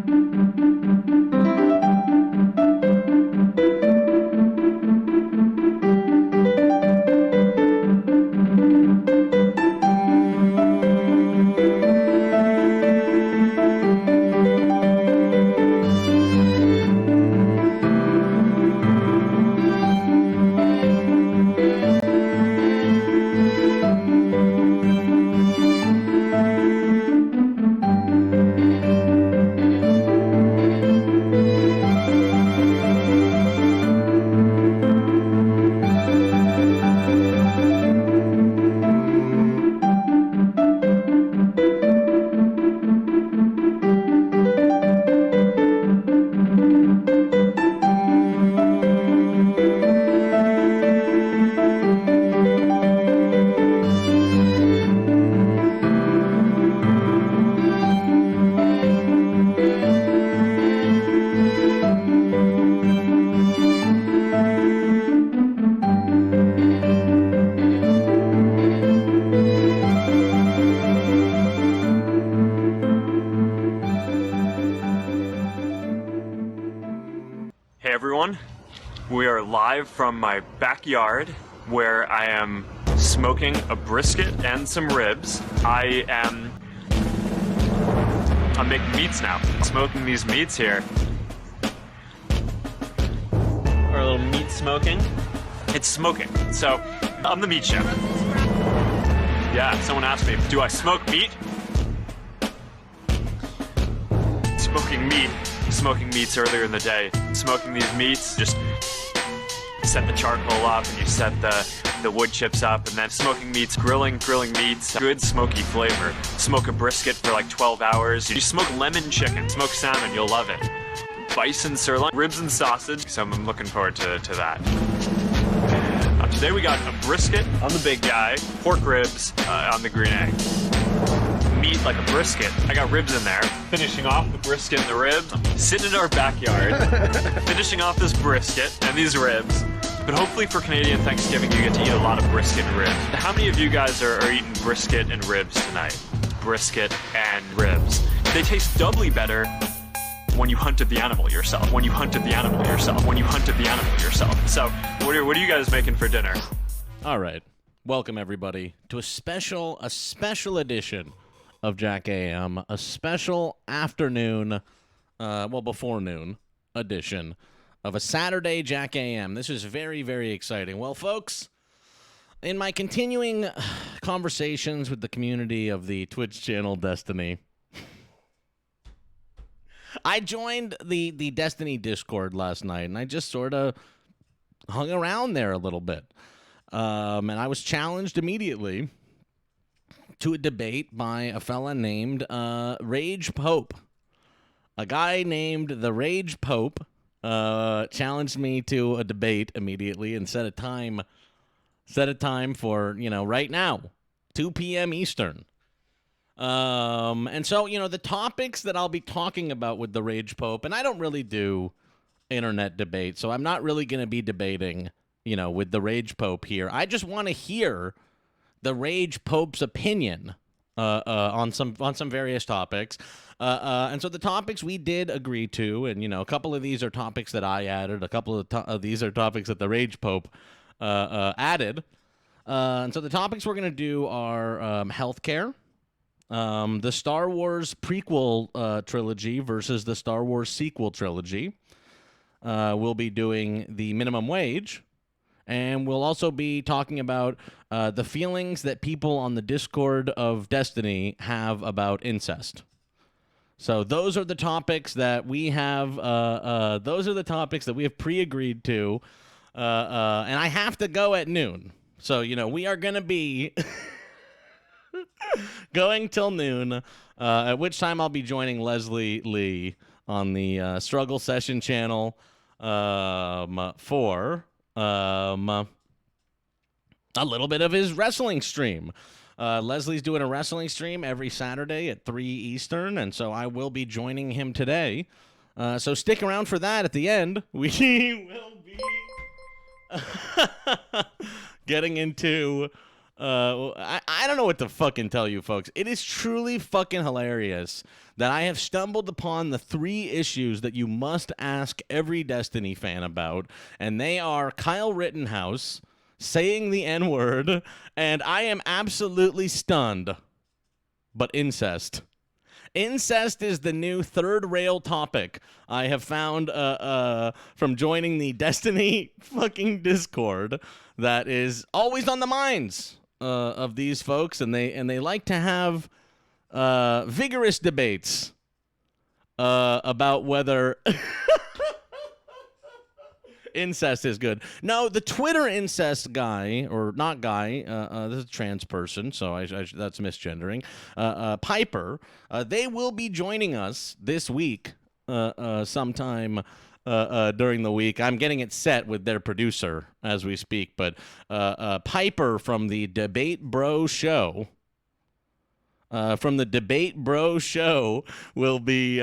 Hey everyone, we are live from my backyard where I am smoking a brisket and some ribs. I'm making meats now. Smoking these meats here. Our little meat smoking. It's smoking. So, I'm the meat chef. Yeah, someone asked me, do I smoke meat? Smoking meats earlier in the day. Smoking these meats, just set the charcoal up and you set the wood chips up, and then smoking meats, grilling meats, good smoky flavor. Smoke a brisket for like 12 hours. You smoke lemon chicken, smoke salmon, you'll love it. Bison sirloin, ribs and sausage, so I'm looking forward to that. Today we got a brisket on the big guy, pork ribs on the green egg. Meat like a brisket. I got ribs in there. Finishing off the brisket and the ribs. I'm sitting in our backyard, finishing off this brisket and these ribs. But hopefully for Canadian Thanksgiving, you get to eat a lot of brisket and ribs. How many of you guys are eating brisket and ribs tonight? Brisket and ribs. They taste doubly better when you hunted the animal yourself. When you hunted the animal yourself. When you hunted the animal yourself. So, what are you guys making for dinner? All right. Welcome, everybody, to a special edition of JackAM, a special afternoon, before noon edition of a Saturday JackAM. This is very, very exciting. Well, folks, in my continuing conversations with the community of the Twitch channel Destiny, I joined the Destiny Discord last night, and I just sort of hung around there a little bit. And I was challenged immediately to a debate by a fella named Ragepope. A guy named the Ragepope challenged me to a debate immediately and set a time for, right now, 2 p.m. Eastern. And so, the topics that I'll be talking about with the Ragepope, and I don't really do internet debate, so I'm not really going to be debating, with the Ragepope here. I just want to hear the Ragepope's opinion on some various topics. And so the topics we did agree to, and, a couple of these are topics that I added. A couple of these are topics that the Ragepope added. And so the topics we're going to do are healthcare, the Star Wars prequel trilogy versus the Star Wars sequel trilogy. We'll be doing the minimum wage. And we'll also be talking about the feelings that people on the Discord of Destiny have about incest. So those are the topics that we have. Those are the topics that we have pre-agreed to, and I have to go at noon. So we are going to be going till noon. At which time I'll be joining Leslie Lee on the Struggle Session channel for a little bit of his wrestling stream. Leslie's doing a wrestling stream every Saturday at 3 Eastern, and so I will be joining him today. So stick around for that. At the end, we will be getting into I don't know what to fucking tell you, folks. It is truly fucking hilarious that I have stumbled upon the 3 issues that you must ask every Destiny fan about, and they are Kyle Rittenhouse saying the N-word, and I am absolutely stunned, but incest. Incest is the new third rail topic I have found from joining the Destiny fucking Discord that is always on the minds of these folks, and they like to have vigorous debates about whether incest is good. No, the Twitter incest guy, or not guy, this is a trans person, so that's misgendering. Piper, they will be joining us this week, sometime during the week. I'm getting it set with their producer as we speak, but Piper from the Debate Bro Show. Will be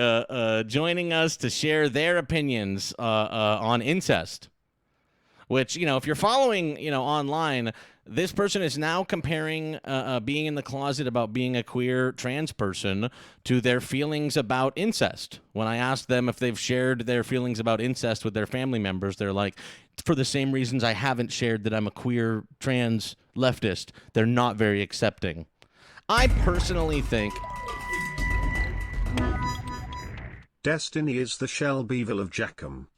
joining us to share their opinions on incest. Which, if you're following, online, this person is now comparing being in the closet about being a queer trans person to their feelings about incest. When I asked them if they've shared their feelings about incest with their family members, they're like, for the same reasons I haven't shared that I'm a queer trans leftist. They're not very accepting. I personally think Destiny is the Shelbyville of JackAM.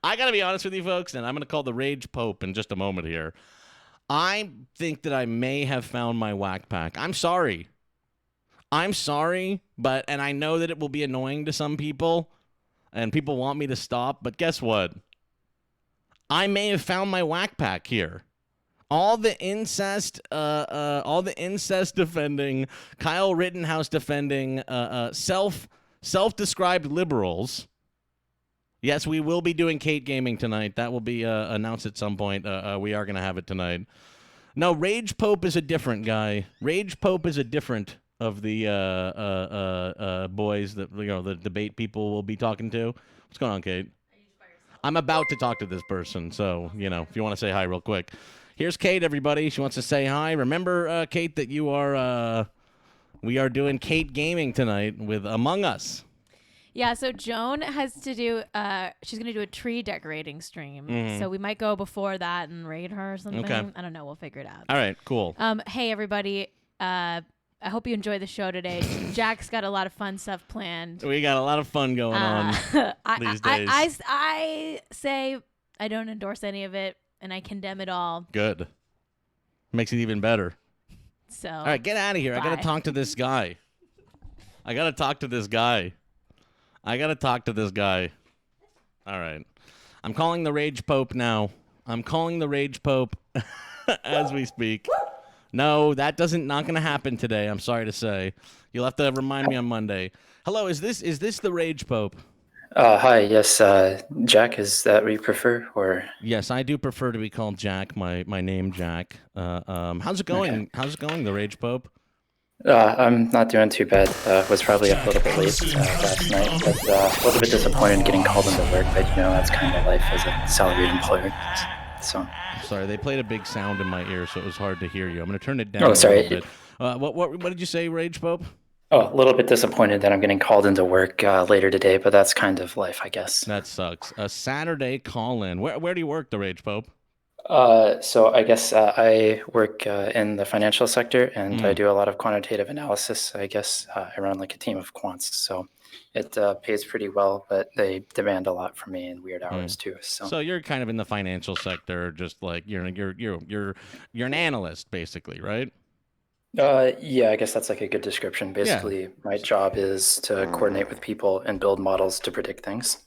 I gotta be honest with you folks, and I'm gonna call the Rage Pope in just a moment here. I think that I may have found my whack pack. I'm sorry, but and I know that it will be annoying to some people, and people want me to stop, but guess what? I may have found my whack pack here. All the incest defending, Kyle Rittenhouse defending, self-described liberals. Yes, we will be doing Kate Gaming tonight. That will be announced at some point. We are going to have it tonight. No, Rage Pope is a different guy. Rage Pope is a different of the boys that the debate people will be talking to. What's going on, Kate? I'm about to talk to this person, so if you want to say hi real quick. Here's Kate, everybody. She wants to say hi. Remember, Kate, that we are doing Kate Gaming tonight with Among Us. Yeah, so Joan has to do, she's going to do a tree decorating stream. Mm-hmm. So we might go before that and raid her or something. Okay. I don't know. We'll figure it out. All right, cool. Hey, everybody. I hope you enjoy the show today. Jack's got a lot of fun stuff planned. We got a lot of fun going on these days. I say I don't endorse any of it, and I condemn it all. Good. Makes it even better. So. All right, get out of here. Bye. I got to talk to this guy. All right. I'm calling the Rage Pope now. As we speak. No, that not going to happen today. I'm sorry to say. You'll have to remind me on Monday. Hello, is this the Rage Pope? Hi, yes, Jack, is that what you prefer, or? Yes, I do prefer to be called Jack, my name Jack. How's it going? Okay. How's it going, the Rage Pope? I'm not doing too bad. Was probably up a little bit late last night, but a little bit disappointed getting called into work, but that's kind of life as a salaried employer. So. I'm sorry, they played a big sound in my ear, so it was hard to hear you. I'm going to turn it down a little bit. What did you say, Rage Pope? Oh, a little bit disappointed that I'm getting called into work later today, but that's kind of life, I guess. That sucks. A Saturday call-in. Where do you work, the Rage Pope? So I guess I work in the financial sector, and I do a lot of quantitative analysis, I guess, around like a team of quants. So it pays pretty well, but they demand a lot from me in weird hours too. So you're kind of in the financial sector, just like you're an analyst, basically, right? Yeah, I guess that's like a good description. Basically, my job is to coordinate with people and build models to predict things.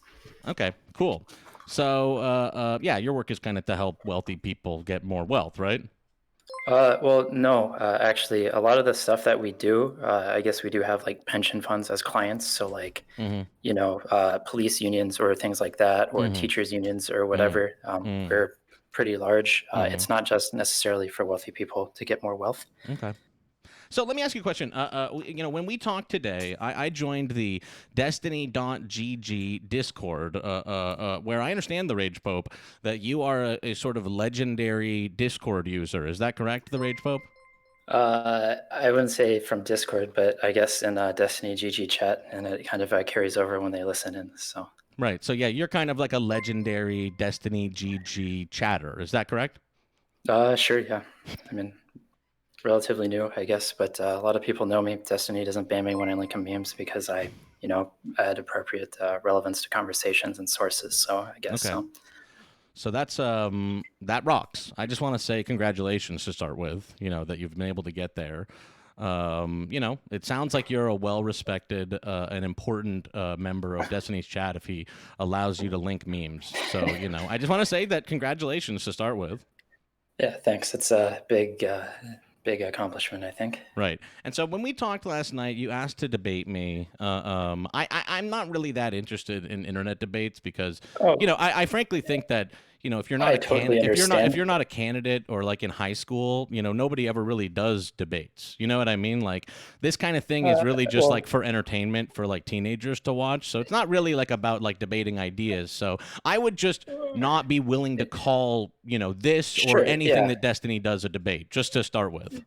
Okay, cool. So, your work is kind of to help wealthy people get more wealth, right? Well, no, actually, a lot of the stuff that we do, I guess we do have like pension funds as clients. So like, police unions or things like that, or teachers unions or whatever. We're pretty large. It's not just necessarily for wealthy people to get more wealth. Okay. So let me ask you a question. When we talked today, I joined the Destiny.gg Discord, where I understand the Rage Pope that you are a sort of legendary Discord user. Is that correct, the Rage Pope? I wouldn't say from Discord, but I guess in Destiny GG chat, and it kind of carries over when they listen in. So Right. So yeah, you're kind of like a legendary Destiny GG chatter. Is that correct? sure, yeah. I mean, relatively new, I guess, but a lot of people know me. Destiny doesn't ban me when I link in memes because I add appropriate relevance to conversations and sources. So I guess Okay. so. So that's that rocks. I just want to say congratulations to start with. That you've been able to get there. It sounds like you're a well-respected, and important member of Destiny's chat if he allows you to link memes. So I just want to say that congratulations to start with. Yeah, thanks. It's a big accomplishment, I think. Right. And so when we talked last night, you asked to debate me. I'm not really that interested in internet debates because, Oh, I frankly think that, if you're not I a totally candidate, if understand. you're not a candidate or like in high school, nobody ever really does debates. You know what I mean? Like this kind of thing is really just like Well, for entertainment for like teenagers to watch. So it's not really like about like debating ideas. So I would just not be willing to call, this or sure, anything yeah. that Destiny does a debate, just to start with.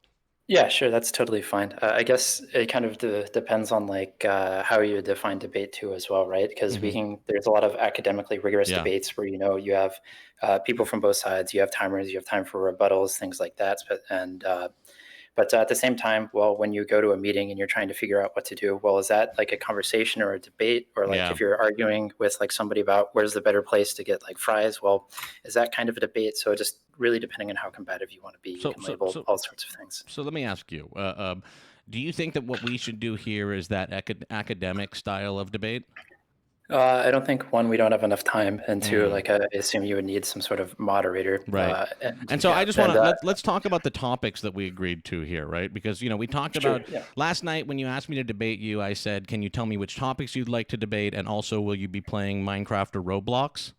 Yeah, sure, that's totally fine. I guess it kind of depends on like how you define debate too, as well, right? Because Hmm. there's a lot of academically rigorous Yeah. debates where you have people from both sides, you have timers, you have time for rebuttals, things like that, but at the same time, well, when you go to a meeting and you're trying to figure out what to do, well, is that like a conversation or a debate? Or like Yeah. if you're arguing with like somebody about where's the better place to get like fries, well, is that kind of a debate? So just really depending on how combative you want to be, you So, can so, label so, all sorts of things. so let me ask you: do you think that what we should do here is that academic style of debate? I don't think one, we don't have enough time, and two, Mm, like I assume you would need some sort of moderator. right. And And so I yeah, just want and to let's talk about the topics that we agreed to here, right? Because we talked sure, about yeah. last night when you asked me to debate you. I said, "Can you tell me which topics you'd like to debate, and also will you be playing Minecraft or Roblox?"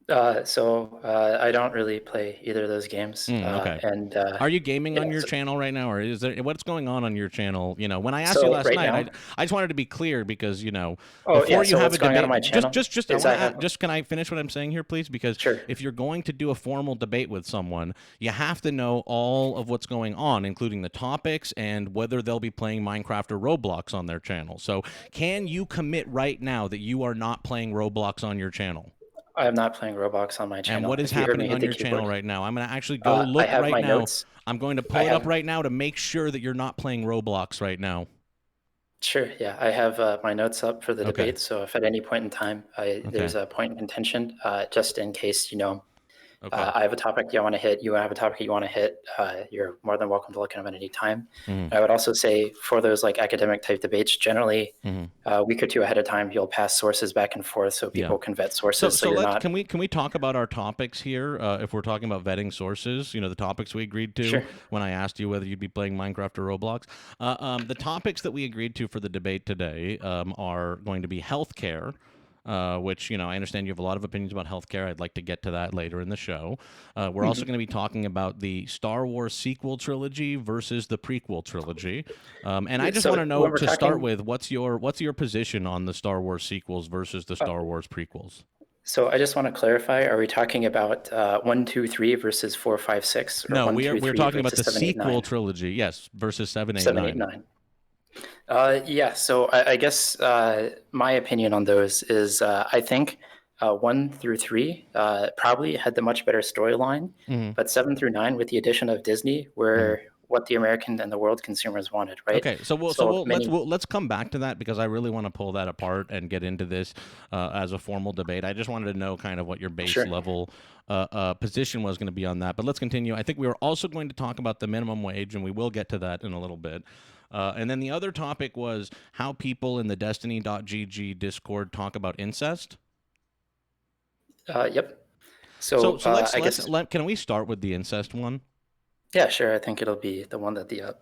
I don't really play either of those games, Okay. and Are you gaming on yeah. your channel right now, or is there what's going on your channel? When I asked you So last right night, now, I just wanted to be clear because oh yeah. before you So have what's a going on debate, my channel I is want I to have just can I finish what I'm saying here, please? Because sure. if you're going to do a formal debate with someone, you have to know all of what's going on, including the topics and whether they'll be playing Minecraft or Roblox on their channel. So, can you commit right now that you are not playing Roblox on your channel? I am not playing Roblox on my And channel. what is If you heard me happening hit on the your channel keyboard, right now? I'm going to actually go I look have right my now. notes. I'm going to I pull it up have right now to make sure that you're not playing Roblox right now. Sure, yeah, I have my notes up for the Okay. debate. So if at any point in time Okay. there's a point in contention, just in case Okay. I have a topic you want to hit, you have a topic you want to hit, you're more than welcome to look at them at any time. Hmm. I would also say for those like academic type debates, generally Hmm. a week or two ahead of time, you'll pass sources back and forth so Yeah. people can vet So sources. So so you're let's not can we talk about our topics here? If we're talking about vetting sources, the topics we agreed to sure. when I asked you whether you'd be playing Minecraft or Roblox. The topics that we agreed to for the debate today are going to be healthcare. Which I understand you have a lot of opinions about healthcare. I'd like to get to that later in the show. We're also Mhm. going to be talking about the Star Wars sequel trilogy versus the prequel trilogy. And I just So want to know when we're to start talking, with, what's your position on the Star Wars sequels versus the uh, Star Wars prequels? so I just want to clarify: are we talking about 1, 2, 3 versus 4, 5, 6, or No, one, we're two, we're three talking about versus the 7, 8, sequel 9? trilogy, yes, versus 7, 8, 7, 8, 9. 9. Yeah, so I guess my opinion on those is I think 1 through 3 probably had the much better storyline, Mm-hmm. but 7 through 9, with the addition of Disney, Mm-hmm. were what the American and the world consumers wanted, right? Okay, so we'll so So we'll let's many, we'll, let's come back to that because I really want to pull that apart and get into this as a formal debate. I just wanted to know kind of what your base sure. level position was going to be on that. But let's continue. I think we were also going to talk about the minimum wage, and we will get to that in a little bit. And then the other topic was how people in the Destiny.gg Discord talk about incest. Yep. So So so let's I let's guess, let can we start with the incest one? yeah, sure. I think it'll be the one that the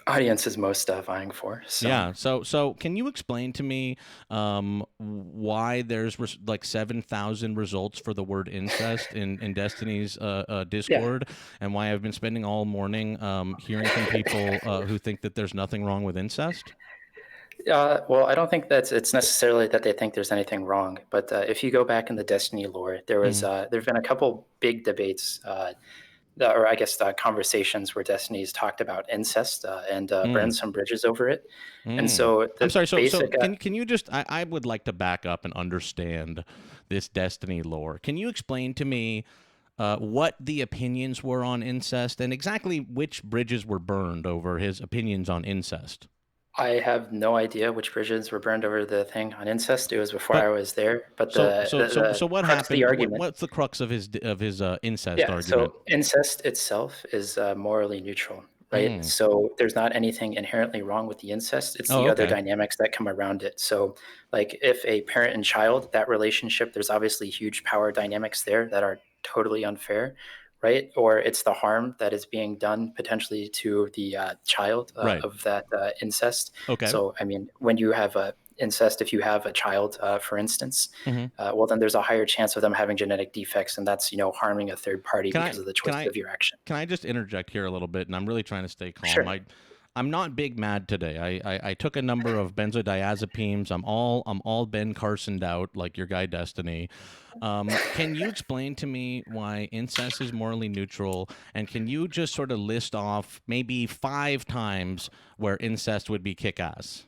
audience is most vying for. So Yeah. So can you explain to me why there's like 7,000 results for the word incest in Destiny's yeah. Discord, and why I've been spending all morning hearing from people who think that there's nothing wrong with incest? Well, I don't think that it's necessarily that they think there's anything wrong, but if you go back in the Destiny lore, there've been a couple big debates, or I guess conversations where Destiny's talked about incest and Mm. burned some bridges over it, and Mm. so I'm the sorry. So basic. can you just I would like to back up and understand this Destiny lore. Can you explain to me what the opinions were on incest and exactly which bridges were burned over his opinions on incest? I have no idea which bridges were burned over the thing on incest. It was before But I was there, but so the what crux of the happened? argument. What's the crux of his incest Yeah, argument? so incest itself is morally neutral, right? Mm. So there's not anything inherently wrong with the incest. It's Oh, the other okay. dynamics that come around it. So, like if a parent and child, that relationship, there's obviously huge power dynamics there that are totally unfair, right? Or it's the harm that is being done potentially to the child Right. of that incest. Okay. So, I mean, when you have a incest, if you have a child, for instance, Hmm. well, then there's a higher chance of them having genetic defects, and that's harming a third party Can because I of the can choices I of your action. can I just interject here a little bit? And I'm really trying to stay calm. Sure. I'm not big mad today. I took a number of benzodiazepines. I'm all Ben Carsoned out like your guy Destiny. Can you explain to me why incest is morally neutral? And can you just sort of list off maybe 5 times where incest would be kick ass?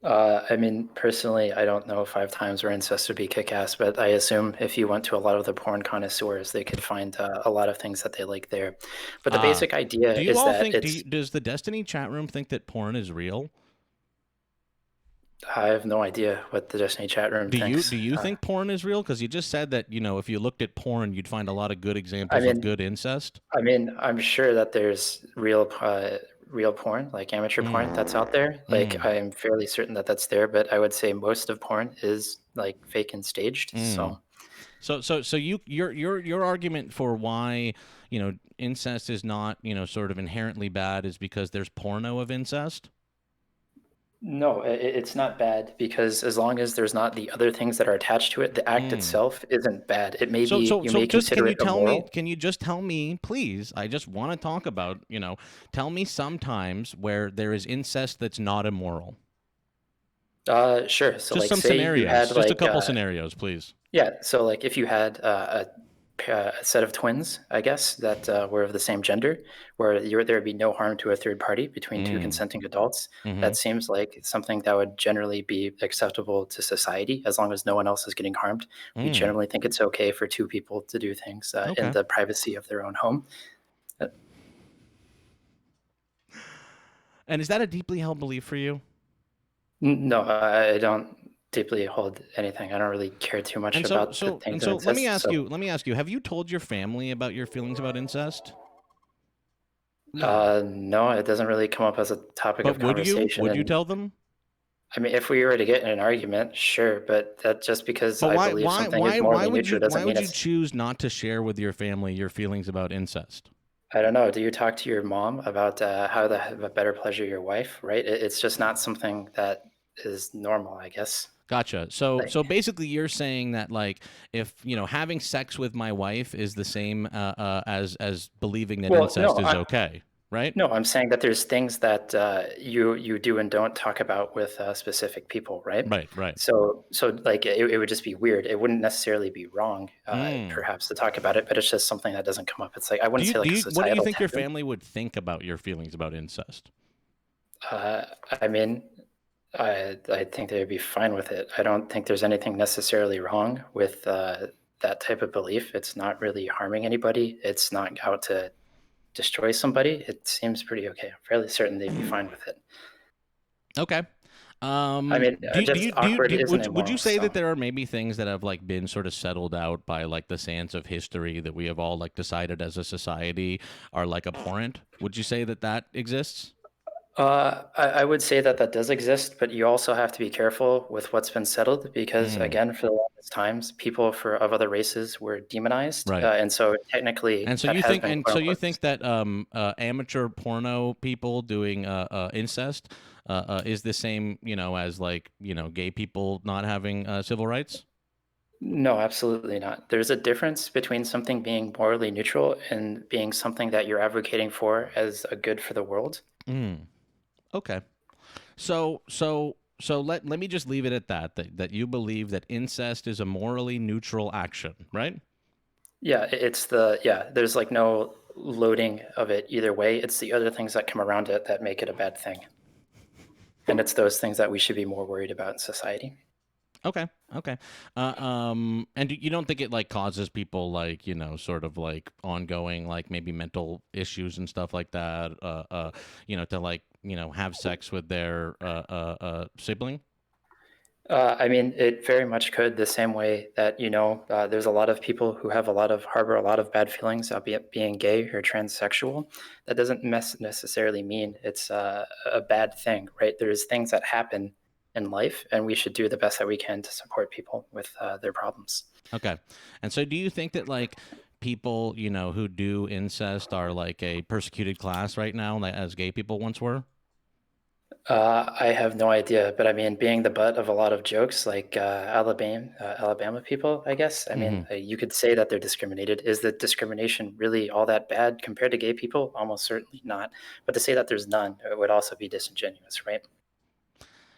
I mean, personally, I don't know 5 times where incest would be kick-ass, but I assume if you went to a lot of the porn connoisseurs, they could find a lot of things that they like there. But the Ah, basic idea do you is all that think? it's. Does the Destiny chat room think that porn is real? I have no idea what the Destiny chat room Do thinks. you think porn is real? Because you just said that if you looked at porn, you'd find a lot of good I examples of mean, good incest. I'm sure that there's real porn, like amateur porn, Mm, that's out there. Like, mm, I am fairly certain that that's there, but I would say most of porn is like fake and staged. mm. So. So your argument for why incest is not sort of inherently bad is because there's porno of incest. No, it's not bad because as long as there's not the other things that are attached to it, the act Mm. itself isn't bad. It may So be, so you so may just consider it immoral. can you just tell me, please? I just want to talk about tell me sometimes where there is incest that's not immoral. Sure. So Just like, some say you scenarios. had Just a like, couple scenarios, please. yeah. So like, if you had a set of twins, I guess that were of the same gender, where there would be no harm to a third party between two Mm. consenting adults. Mm-hmm. That seems like something that would generally be acceptable to society as long as no one else is getting harmed. We Mm. generally think it's okay for two people to do things in Okay. the privacy of their own home. Uh, And is that a deeply held belief for you? No, I don't deeply hold anything. I don't really care too much And so, about the so, things and that so, let me exist. ask So, you. Let me ask you. Have you told your family about your feelings about incest? no, it doesn't really come up as a topic But of would you? conversation. Would you And tell them? I mean, if we were to get in an argument, sure, but that just because But I why? believe Why? something is Why? Why morally would you? neutral doesn't Why mean would you it's. choose not to share with your family your feelings about incest? I don't know. Do you talk to your mom about how to have a better pleasure your wife? Right? It's just not something that is normal, I guess. Gotcha. So, Like, so basically, you're saying that like, if having sex with my wife is the same as believing that well, incest is okay, right? no, I'm saying that there's things that you do and don't talk about with specific people, right? Right. Right. So like it would just be weird. It wouldn't necessarily be wrong, Mm. perhaps, to talk about it, but it's just something that doesn't come up. It's like I Do wouldn't you? say Do like a you? What do you societal think your taboo. family would think about your feelings about incest? Uh, I mean, I think they would be fine with it. I don't think there's anything necessarily wrong with that type of belief. It's not really harming anybody. It's not out to destroy somebody. It seems pretty okay. I'm fairly certain they'd be fine with it. Okay. I mean, just awkward isn't Would you immoral. say So that there are maybe things that have like been sort of settled out by like the sands of history that we have all like decided as a society are like abhorrent? Would you say that exists? I would say that that does exist, but you also have to be careful with what's been settled because, again, for the longest times, people of other races were demonized, Right. and so technically And so that you has think, been and quote so you unquote. think that amateur porno people doing incest is the same, as like gay people not having civil rights? No, absolutely not. There's a difference between something being morally neutral and being something that you're advocating for as a good for the world. Mm. Okay. So let me just leave it at that you believe that incest is a morally neutral action, right? Yeah, there's like no loading of it either way. It's the other things that come around it that make it a bad thing. And it's those things that we should be more worried about in society. Okay. Okay. And you don't think it like causes people like, sort of like ongoing, like maybe mental issues and stuff like that, to like, have sex with their sibling? I mean, it very much could, the same way that, there's a lot of people who harbor a lot of bad feelings about being gay or transsexual. That doesn't necessarily mean it's a bad thing, right? There's things that happen in life, and we should do the best that we can to support people with their problems. Okay. And so do you think that like people, who do incest are like a persecuted class right now, like as gay people once were? I have no idea, but I mean, being the butt of a lot of jokes, like Alabama people, I guess. I mean, you could say that they're discriminated. Is the discrimination really all that bad compared to gay people? Almost certainly not. But to say that there's none, it would also be disingenuous, right?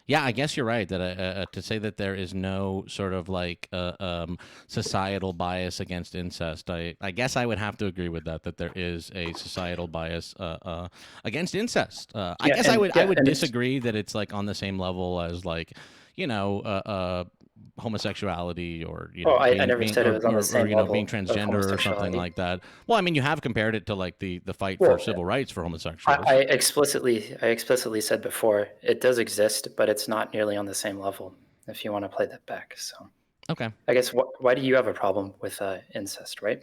Yeah, I guess you're right that to say that there is no sort of like societal bias against incest, I guess I would have to agree with that there is a societal bias against incest. I Yeah, guess and I yeah, would and it's disagree that it's like on the same level as like homosexuality or I never said it was on the same being level of transgender or something homosexuality. like that. Well, I mean, you have compared it to like the fight for Well, civil rights for I, I homosexuals. explicitly said before it does exist, but it's not nearly on the same level. If you want to play that back, so Okay. I guess why do you have a problem with incest, right?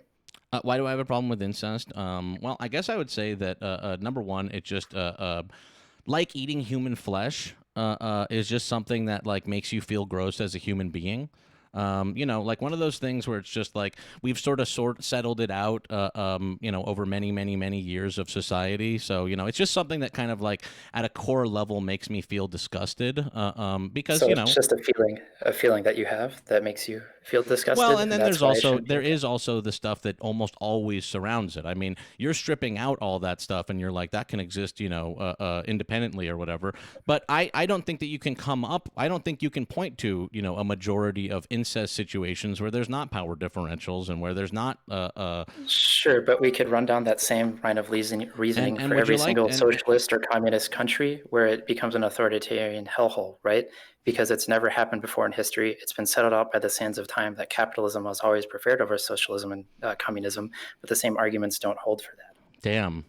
Why do I have a problem with incest? Well, I guess I would say that number one, it just like eating human flesh is just something that like makes you feel gross as a human being. Like one of those things where it's just like we've settled it out, over many, many, many years of society. So, it's just something that kind of like at a core level makes me feel disgusted because, So it's just a feeling that you have that makes you feel well, disgusted, and and then that's why it shouldn't be there okay. is also the stuff that almost always surrounds it. I mean, you're stripping out all that stuff, and you're like that can exist, independently or whatever. But I don't think that you can come up. I don't think you can point to a majority of incest situations where there's not power differentials and where there's not Sure, but we could run down that same line of reasoning and for would you every like single and socialist or communist country where it becomes an authoritarian hellhole, right? Because it's never happened before in history. It's been settled out by the sands of time that capitalism was always preferred over socialism and communism, but the same arguments don't hold for that. damn.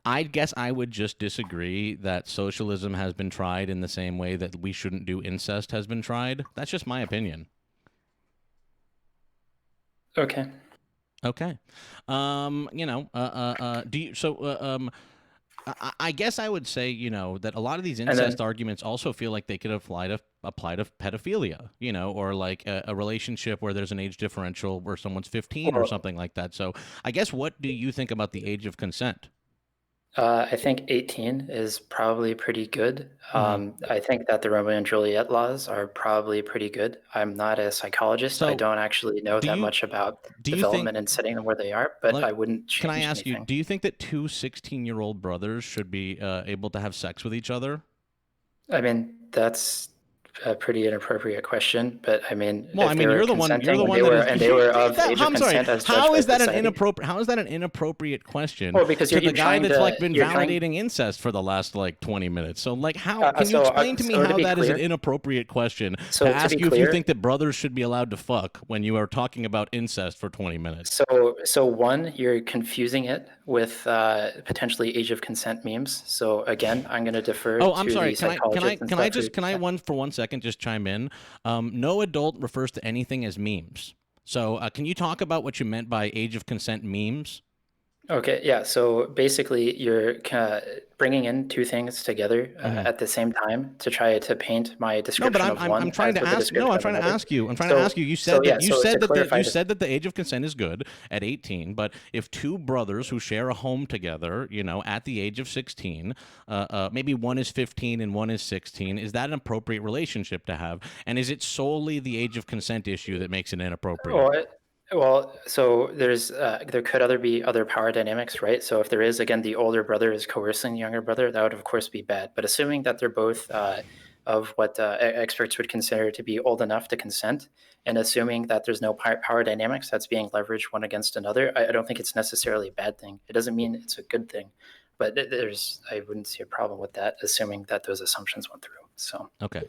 I guess I would just disagree that socialism has been tried in the same way that we shouldn't do incest has been tried. That's just my opinion. Okay. Okay. Do you, so, I guess I would say, that a lot of these And then incest arguments also feel like they could apply to pedophilia, or like a relationship where there's an age differential where someone's 15 or well, something like that. So I guess what do you think about the age of consent? I think 18 is probably pretty good. Hmm. I think that the Romeo and Juliet laws are probably pretty good. I'm not a psychologist. I So don't actually know do that you much about do you think development and setting them where they are, but like I wouldn't can I change ask you, anything. do you think that two 16-year-old brothers should be able to have sex with each other? I mean, that's a pretty inappropriate question, but I mean, Well, I if they mean, were you're the consenting and one that is. they were of age of I'm sorry. consent as judged by society, How is that an inappropriate question well, because to the guy that's like been you're trying. validating incest for the last like 20 minutes? So like, how can you So, explain to me so to how be that is an clear, inappropriate question to so to be ask you if you clear, think that brothers should be allowed to fuck when you are talking about incest for 20 minutes? so one, you're confusing it with potentially age of consent memes. So again, I'm going to defer Oh, I'm to the sorry. psychologists and stuff who. Can I one for 1 second just chime in? No adult refers to anything as memes. So can you talk about what you meant by age of consent memes? Okay, yeah. So basically, you're bringing in two things together Mhm. at the same time to try to paint my No, but description I'm of I'm one I'm trying as to with the ask. No, description I'm of trying to another. ask you. I'm trying to ask So, you. so yeah. So to clarify You this, said that the age of consent is good at 18. But if two brothers who share a home together, at the age of 16, maybe one is 15 and one is 16, is that an appropriate relationship to have? And is it solely the age of consent issue that makes it inappropriate? or well, so there could be other power dynamics, right? So if there is, again, the older brother is coercing the younger brother, that would of course be bad. But assuming that they're both of what experts would consider to be old enough to consent, and assuming that there's no power dynamics that's being leveraged one against another, I don't think it's necessarily a bad thing. It doesn't mean it's a good thing, but I wouldn't see a problem with that, assuming that those assumptions went through. So. Okay.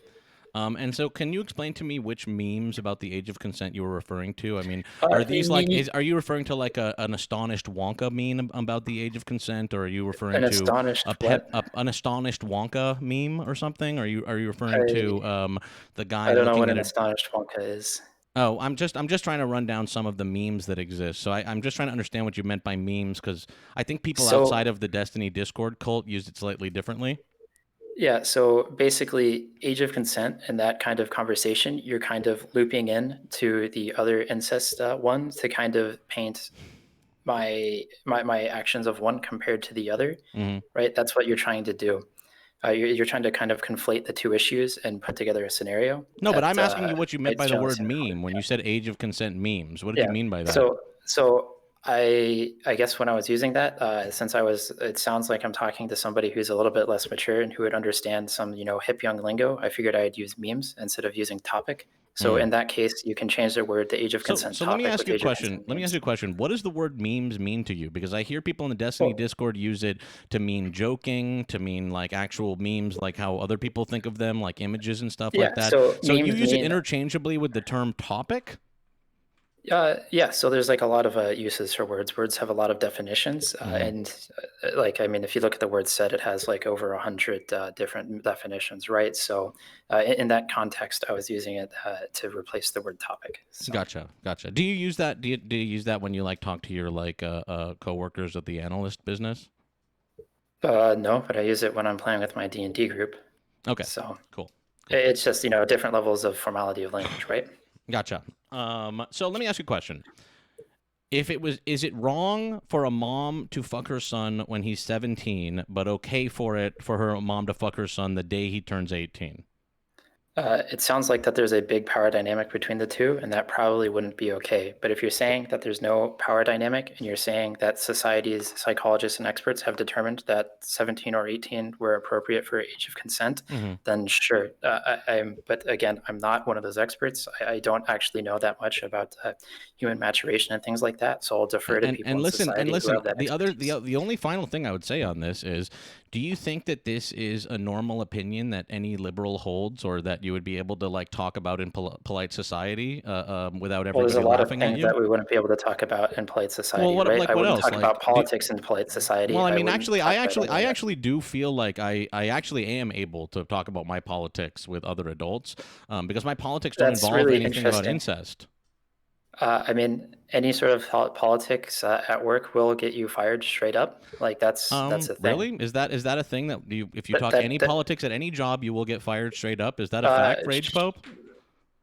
And so, can you explain to me which memes about the age of consent you were referring to? I mean, are these like are you referring to like an astonished Wonka meme about the age of consent, or are you referring An to astonished what? an astonished Wonka meme or something? Are you referring to I the guy I don't know looking what at an a astonished Wonka is. Oh, I'm just trying to run down some of the memes that exist. So I'm just trying to understand what you meant by memes because I think people outside So of the Destiny Discord cult used it slightly differently. yeah, so basically, age of consent and that kind of conversation, you're kind of looping in to the other incest one to kind of paint my actions of one compared to the other, Hmm. right? That's what you're trying to do. You're trying to kind of conflate the two issues and put together a scenario No, but that I'm asking you what you meant it's by the generally word seen in common. meme when you said age of consent memes. What did you Yeah. mean by that? So I guess when I was using that, since it sounds like I'm talking to somebody who's a little bit less mature and who would understand some, hip young lingo. I figured I'd use memes instead of using topic. So Mm. in that case, you can change the word, the age of So, consent so let me topic ask with you a age of question. consent Let me ask you memes. a question. What does the word memes mean to you? Because I hear people in the Destiny Well, Discord use it to mean joking, to mean like actual memes, like how other people think of them, like images and stuff like yeah. that. So So you memes use it mean interchangeably with the term topic? Yeah, so there's like a lot of uses for words. Words have a lot of definitions, Hmm. like I mean, if you look at the word "set," it has like over 100 different definitions, right? So, in that context, I was using it to replace the word "topic." So, Gotcha, gotcha. Do you use that? Do you use that when you like talk to your like coworkers of the analyst business? no, but I use it when I'm playing with my D&D group. Okay, So cool, cool. it's just different levels of formality of language, right? Gotcha. So let me ask you a question. Is it wrong for a mom to fuck her son when he's 17, but okay for her mom to fuck her son the day he turns 18? It sounds like that there's a big power dynamic between the two, and that probably wouldn't be okay. But if you're saying that there's no power dynamic, and you're saying that society's psychologists and experts have determined that 17 or 18 were appropriate for age of consent, Hmm. then sure. But again, I'm not one of those experts. I don't actually know that much about human maturation and things like that. So I'll defer to people And in listen. society who have that expertise. The only final thing I would say on this is, do you think that this is a normal opinion that any liberal holds, or that you would be able to like talk about in polite society without Well, there's a everybody lot of laughing at things you? that we wouldn't be able to talk about in polite Well, society, right? I what wouldn't else? talk about Do politics in polite society. Well, I I mean, wouldn't talk about any I of that. actually do feel like I actually am able to talk about my politics with other adults, because my politics don't That's involve really anything about interesting. incest. I mean, any sort of politics at work will get you fired straight up. Like that's a thing. Really? Is that a thing that if you That talk any that that politics at any job, you will get fired straight up? Is that a uh, fact, Rage Pope?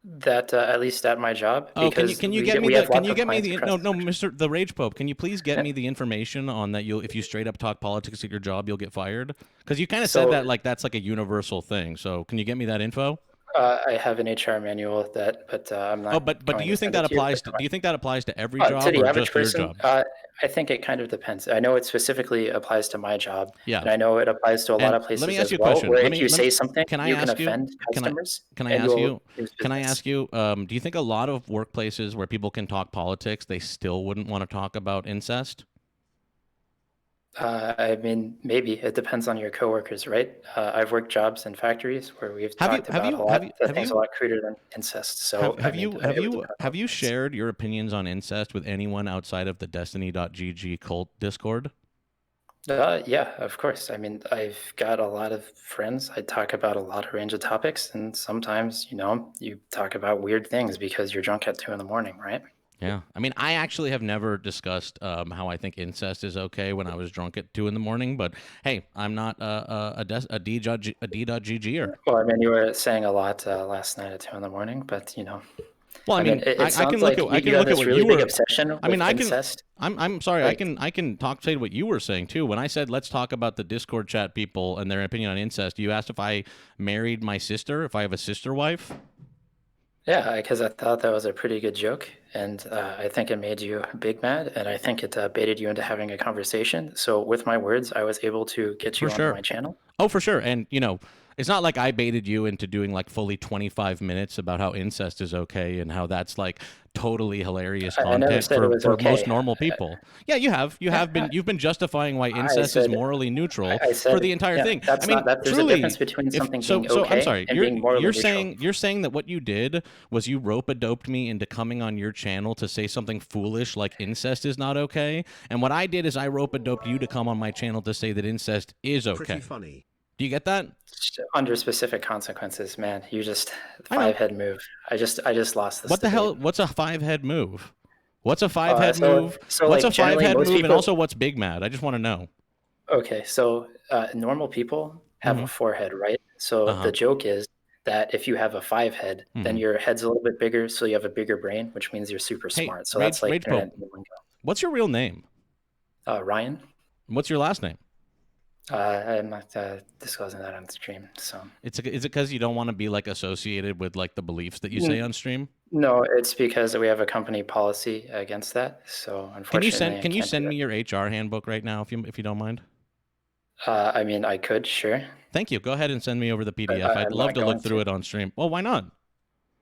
that at least at my job, Oh, because can you get me we the have can lots you of get me clients the across no the no country. Mr. the Rage Pope? Can you please get Yeah. me the information on that? If you straight up talk politics at your job, you'll get fired? Because you kind of said So that like that's like a universal thing. So can you get me that info? I have an HR manual but I'm Oh, not but do going to you think send that it to you. But applies to do you think that applies to every To job the or average just your person, job? I think it kind of depends. I know it specifically applies to my job, Yeah. and I know it applies to a lot And of let me places ask as you a well, question. where if you say something, Can I you can ask you? offend Can I customers can I and ask you'll you? lose Can I business. ask you? Do you think a lot of workplaces where people can talk politics, they still wouldn't want to talk about incest? I mean, maybe it depends on your coworkers, right? I've worked jobs in factories where we've Have you talked about a have lot you of have things a you lot cruder than incest. So, I mean, it would depend on have you the case. shared your opinions on incest with anyone outside of the Destiny.gg cult Discord? Yeah, of course. I mean, I've got a lot of friends. I talk about a lot of range of topics, and sometimes, you talk about weird things because you're drunk at 2 in the morning, right? Yeah. I mean, I actually have never discussed how I think incest is okay when I was drunk at 2 a.m. But hey, I'm not a D.GGer. Well, I mean, you were saying a lot last night at 2 in the morning, but Well, I I mean, mean, it I can sounds look like at I you can have look at this what really you big were. obsession I mean, with I can. incest. I'm sorry. Like, I can say what you were saying too. When I said let's talk about the Discord chat people and their opinion on incest, you asked if I married my sister, if I have a sister wife. yeah, because I thought that was a pretty good joke, and I think it made you big mad, and I think it baited you into having a conversation. So with my words, I was able to get For you onto sure. my channel. Oh, for sure. And, it's not like I baited you into doing like fully 25 minutes about how incest is okay and how that's like totally hilarious I never content said it was for most okay. normal people. Yeah, you have. You've been justifying why I incest is said, morally neutral I for said, the entire yeah, thing. I that's mean, not that. There's a difference truly, between if something so, being so I'm okay sorry. and being morally You're neutral. saying that what you did was you rope-a-doped me into coming on your channel to say something foolish like incest is not okay, and what I did is I rope-a-doped you to come on my channel to say that incest is Pretty okay. funny. Do you get that? Under specific consequences, man. You just I know. 5 head move. I just lost this What the debate. hell? What's a 5 head move? What's a 5 head So move? so What's like a five generally head most move? And people. also, what's Big Mad? I just want to know. Okay, so normal people have Mm-hmm. a 4 head, right? So Uh-huh. the joke is that if you have a 5 head, then Mm-hmm. your head's a little bit bigger, so you have a bigger brain, which means you're super Hey, smart. So that's like Ragepope, internet lingo. what's your real name? Ryan, What's your last name? I'm not disclosing that on stream. So Is it because you don't want to be like associated with like the beliefs that you say N- on stream? no, it's because we have a company policy against that. So unfortunately, I Can you can't do send that. me your HR handbook right now if you don't mind? I mean, I could, sure, Thank you. Go ahead and send me over the but PDF. I'd I'm love not to look going through to. it on stream. Well, why not?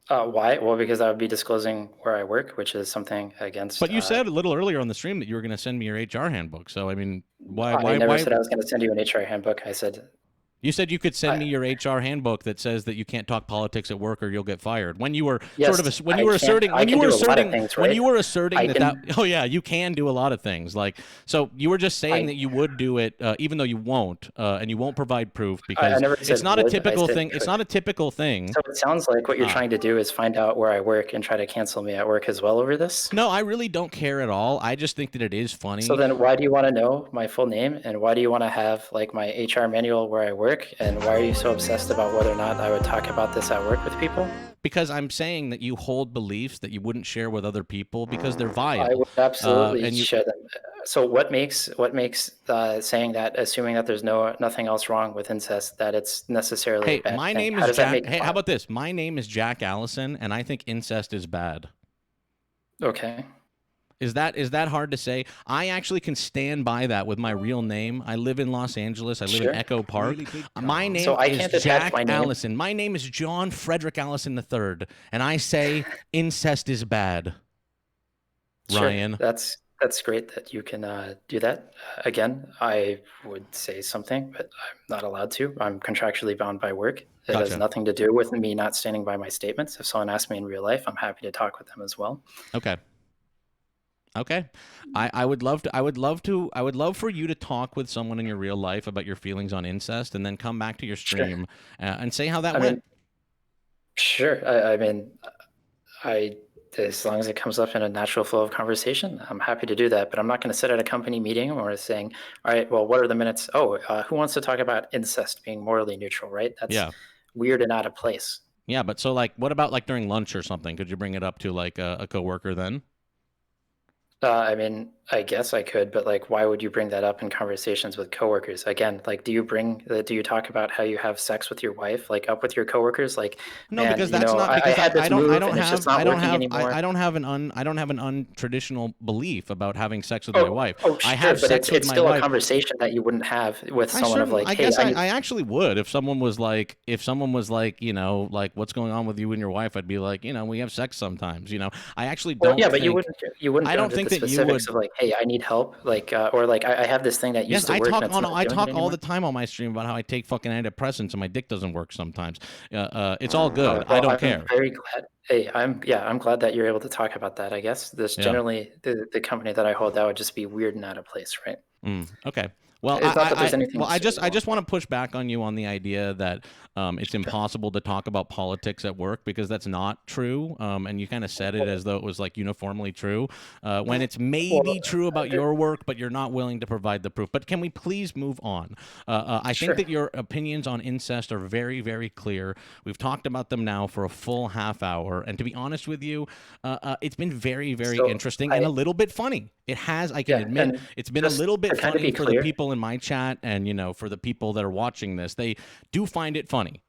Why? Well, because I would be disclosing where I work, which is something against. But you said a little earlier on the stream that you were going to send me your HR handbook. So I mean, I never said I was going to send you an HR handbook. I said You said you could send I, me your HR handbook that says that you can't talk politics at work or you'll get fired. When you were yes, I can. I can do a lot of things, when right? you were asserting I that can. oh yeah, you can do a lot of things. Like, so you were just saying I that you would do it even though you won't and you won't provide proof I because never it's said not a would. I typical said thing. It's could. not a typical thing. So it sounds like what you're Ah. trying to do is find out where I work and try to cancel me at work as well over this. No, I really don't care at all. I just think that it is So funny. then why do you want to know my full name and why do you want to have like my HR manual where I work and why are you so obsessed about whether or not I would talk about this at work with people? Because I'm saying that you hold beliefs that you wouldn't share with other people because they're I vile. would absolutely And you share them. So what makes saying that, assuming that there's nothing else wrong with incest, that it's necessarily a Hey, bad my thing? name How is does that Jack. make it Hey, how fun? about this? My name is Jack Allison, and I think incest is bad. Okay. Is that hard to say? I actually can stand by that with my real name. I live in Los Angeles. I live in Sure. Echo Park. Really big My car. name So I is can't attach Jack my name. Allison. My name is John Frederick Allison III, and I say incest is bad. Sure. Ryan. That's great that you can do that. Again, I would say something, but I'm not allowed to. I'm contractually bound by work. It has Gotcha. nothing to do with me not standing by my statements. If someone asks me in real life, I'm happy to talk with them as well. Okay. Okay. I would love for you to talk with someone in your real life about your feelings on incest and then come back to your Sure. stream and say how that I went. mean, sure. I mean, I as long as it comes up in a natural flow of conversation, I'm happy to do that. But I'm not going to sit at a company meeting or saying, "All right, well, what are the minutes? Oh, who wants to talk about incest being morally neutral?" Right? That's Yeah. weird and out of place. Yeah, but so like what about like during lunch or something? Could you bring it up to like a coworker then? I mean, I guess I could, but like, why would you bring that up in conversations with coworkers? Again, like, do you talk about how you have sex with your wife, like up with your coworkers? Like, No, man, because that's not I because had this move and it's just not working anymore. I don't have an untraditional belief about having sex with my Oh, wife. oh, I sure, have but sex with it's my still a wife. conversation that you wouldn't have with someone of like, I hey, guess I need. I actually would if someone was like like what's going on with you and your wife, I'd be like, we have sex sometimes, I actually Well, don't yeah, but think you wouldn't I go don't into think the that you specifics would. of like, hey, I need help, like, or like I have this thing that Yes, used to work and it's not I doing it talk all anymore. the time on my stream about how I take fucking antidepressants and my dick doesn't work sometimes. It's all good. I Well, don't I'm care. very glad. Hey, I'm glad that you're able to talk about that. I guess this Yeah. generally the company that I hold, that would just be weird and out of place, right? Okay. Well, It's not that there's anything. I just want to push back on you on the idea that it's impossible to talk about politics at work, because that's not true. And you kind of said it as though it was like uniformly true, when it's maybe true about your work, but you're not willing to provide the proof. But can we please move on? I think that your opinions on incest are very, very clear. We've talked about them now for a full half hour, and to be honest with you, it's been very, very interesting and a little bit funny. It has, I can admit, it's been a little bit funny for the people in my chat, and for the people that are watching this. They do find it funny.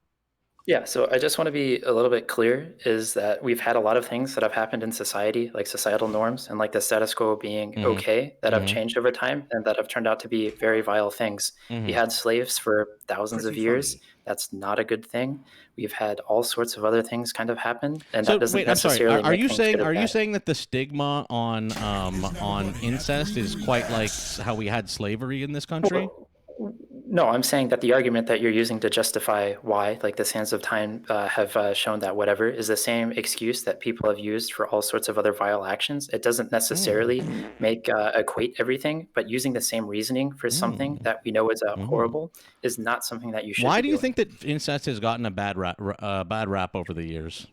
Yeah, so I just want to be a little bit clear, is that we've had a lot of things that have happened in society, like societal norms and like the status quo being okay, that have changed over time and that have turned out to be very vile things. We had slaves for thousands of years. That's not a good thing. We've had all sorts of other things kind of happen, and that doesn't necessarily. Are you saying that the stigma on incest is quite like how we had slavery in this country? No, I'm saying that the argument that you're using to justify why, like the sands of time have shown that whatever, is the same excuse that people have used for all sorts of other vile actions. It doesn't necessarily make equate everything, but using the same reasoning for something that we know is horrible is not something that you should. Why do you think that incest has gotten a bad rap over the years?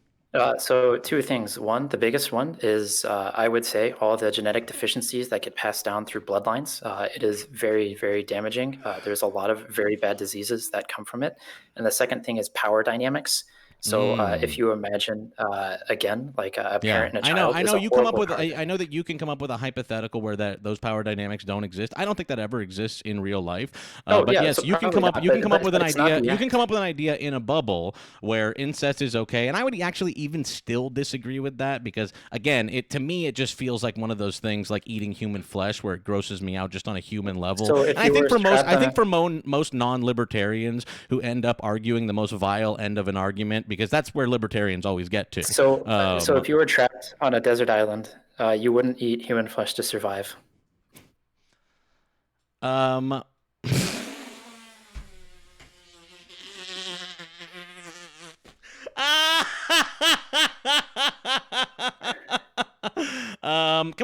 So two things. One, the biggest one is, I would say, all the genetic deficiencies that get passed down through bloodlines. It is very, very damaging. There's a lot of very bad diseases that come from it. And the second thing is power dynamics. So if you imagine, again, like a parent and a child. I know you come up with. I know that you can come up with a hypothetical where those power dynamics don't exist. I don't think that ever exists in real life. But yes, so you can come up. You can come up with an idea. You can come up with an idea in a bubble where incest is okay. And I would actually even still disagree with that, because again, to me it just feels like one of those things like eating human flesh, where it grosses me out just on a human level. So and I think for most non-libertarians who end up arguing the most vile end of an argument, because that's where libertarians always get to. So if you were trapped on a desert island, you wouldn't eat human flesh to survive. Can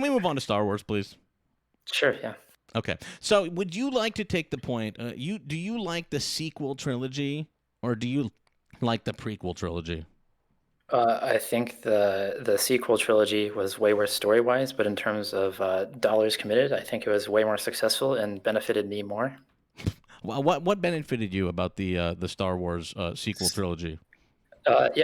we move on to Star Wars, please? Sure, yeah. Okay. So would you like to take the point, do you like the sequel trilogy, or do you like the prequel trilogy? I think the sequel trilogy was way worse story-wise, but in terms of dollars committed, I think it was way more successful and benefited me more. Well, what benefited you about the Star Wars sequel trilogy?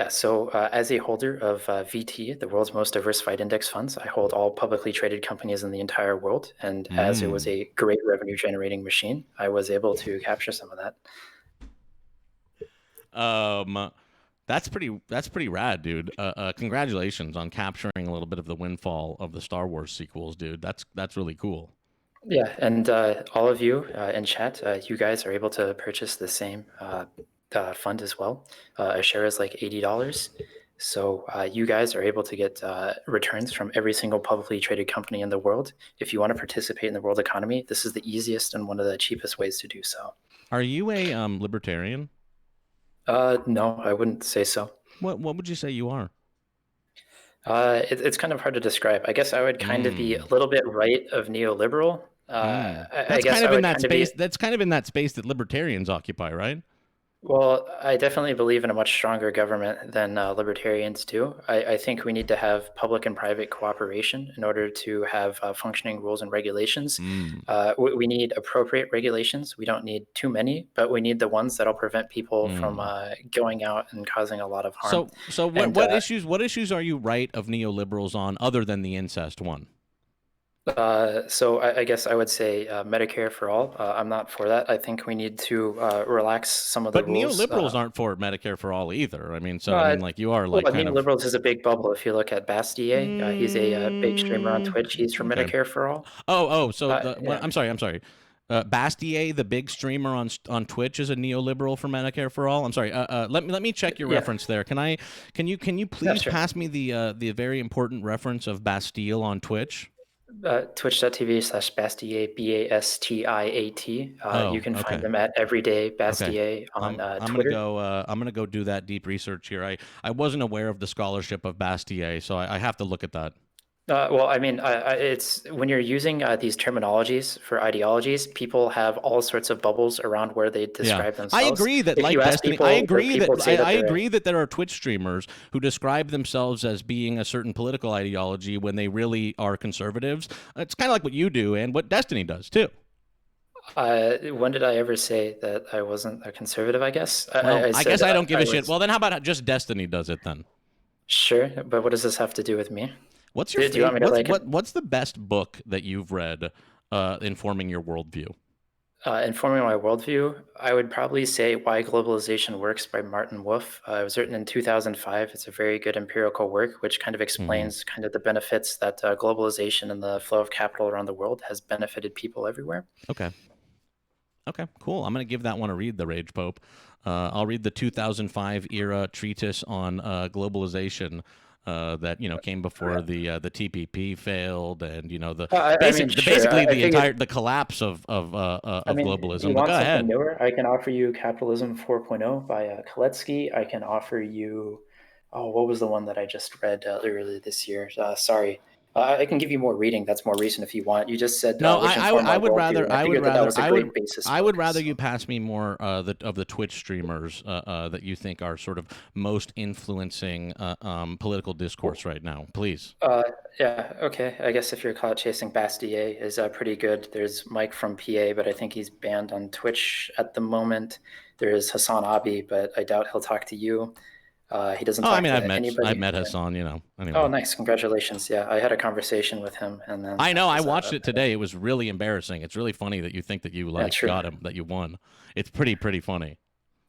So as a holder of VT, the world's most diversified index funds, I hold all publicly traded companies in the entire world. And as it was a great revenue generating machine, I was able to capture some of that. That's pretty rad, dude. Congratulations on capturing a little bit of the windfall of the Star Wars sequels, dude. That's really cool. Yeah, and all of you in chat, you guys are able to purchase the same fund as well. A share is like $80. So you guys are able to get returns from every single publicly traded company in the world. If you want to participate in the world economy, this is the easiest and one of the cheapest ways to do so. Are you a libertarian? No, I wouldn't say so. What would you say you are? It's kind of hard to describe. I guess I would kind of be a little bit right of neoliberal. That's kind of in that space. That's kind of in that space that libertarians occupy, right? Well, I definitely believe in a much stronger government than libertarians do. I think we need to have public and private cooperation in order to have functioning rules and regulations. We need appropriate regulations. We don't need too many, but we need the ones that'll prevent people from going out and causing a lot of harm. So what issues are you right of neoliberals on, other than the incest one? So I guess I would say Medicare for all. I'm not for that. I think we need to relax some of the rules. But neoliberals aren't for Medicare for all either. I mean, like you are like. Well, neoliberals is a big bubble. If you look at Bastier, he's a big streamer on Twitch. He's for Medicare for all. I'm sorry. Bastier, the big streamer on Twitch, is a neoliberal for Medicare for all. I'm sorry. Let me check your reference there. Can you please pass me the very important reference of Bastille on Twitch? Twitch.tv/Bastiat, Bastiat. You can find them at Everyday Bastiat on Twitter. I'm gonna go do that deep research here. I wasn't aware of the scholarship of Bastiat, so I have to look at that. Well, I mean, it's when you're using these terminologies for ideologies, people have all sorts of bubbles around where they Yeah, describe I themselves. agree that If like you ask Destiny, I people, the agree that people say that I they're agree that there are Twitch streamers who describe themselves as being a certain political ideology when they really are conservatives. It's kind of like what you do and what Destiny does too. when did I ever say that I wasn't a conservative? I guess Well, I I said guess I don't give I a shit. was Well, then how about just Destiny does it then? sure, but what does this have to do with me? What's your Do you want favorite? me to like What's the best book that you've read informing your worldview? informing my worldview? I would probably say Why Globalization Works by Martin Wolf. It was written in 2005. It's a very good empirical work, which kind of Hmm. explains kind of the benefits that globalization and the flow of capital around the world has benefited people everywhere. Okay. Okay, cool. I'm going to give that one a read, The Rage Pope. I'll read the 2005 era treatise on globalization that came before the TPP failed, and I mean, sure. basically I the figured. entire the collapse I of mean, you globalism. But want go something ahead. newer? I can offer you Capitalism 4.0 by Koletsky. I can offer you, oh, what was the one that I just read earlier this year? Sorry. I can give you more reading. That's more recent if you want. You just said No, which informed I my would worldview, rather and I figured that that was a great basis I would book. rather you So. pass me more of the Twitch streamers that you think are sort of most influencing political discourse right now, please. Uh, yeah, okay. I guess if you're caught chasing Bastier is pretty good. There's Mike from PA, but I think he's banned on Twitch at the moment. There is Hassan Abi, but I doubt he'll talk to you. He doesn't Oh, I talk mean, to I've anybody. met Hassan, Oh, anyway. nice. Congratulations. Yeah, I had a conversation with him, and then I that know. I was watched it today. It was really embarrassing. It's really funny that you think that you yeah, like true. got him, that you won. It's pretty funny.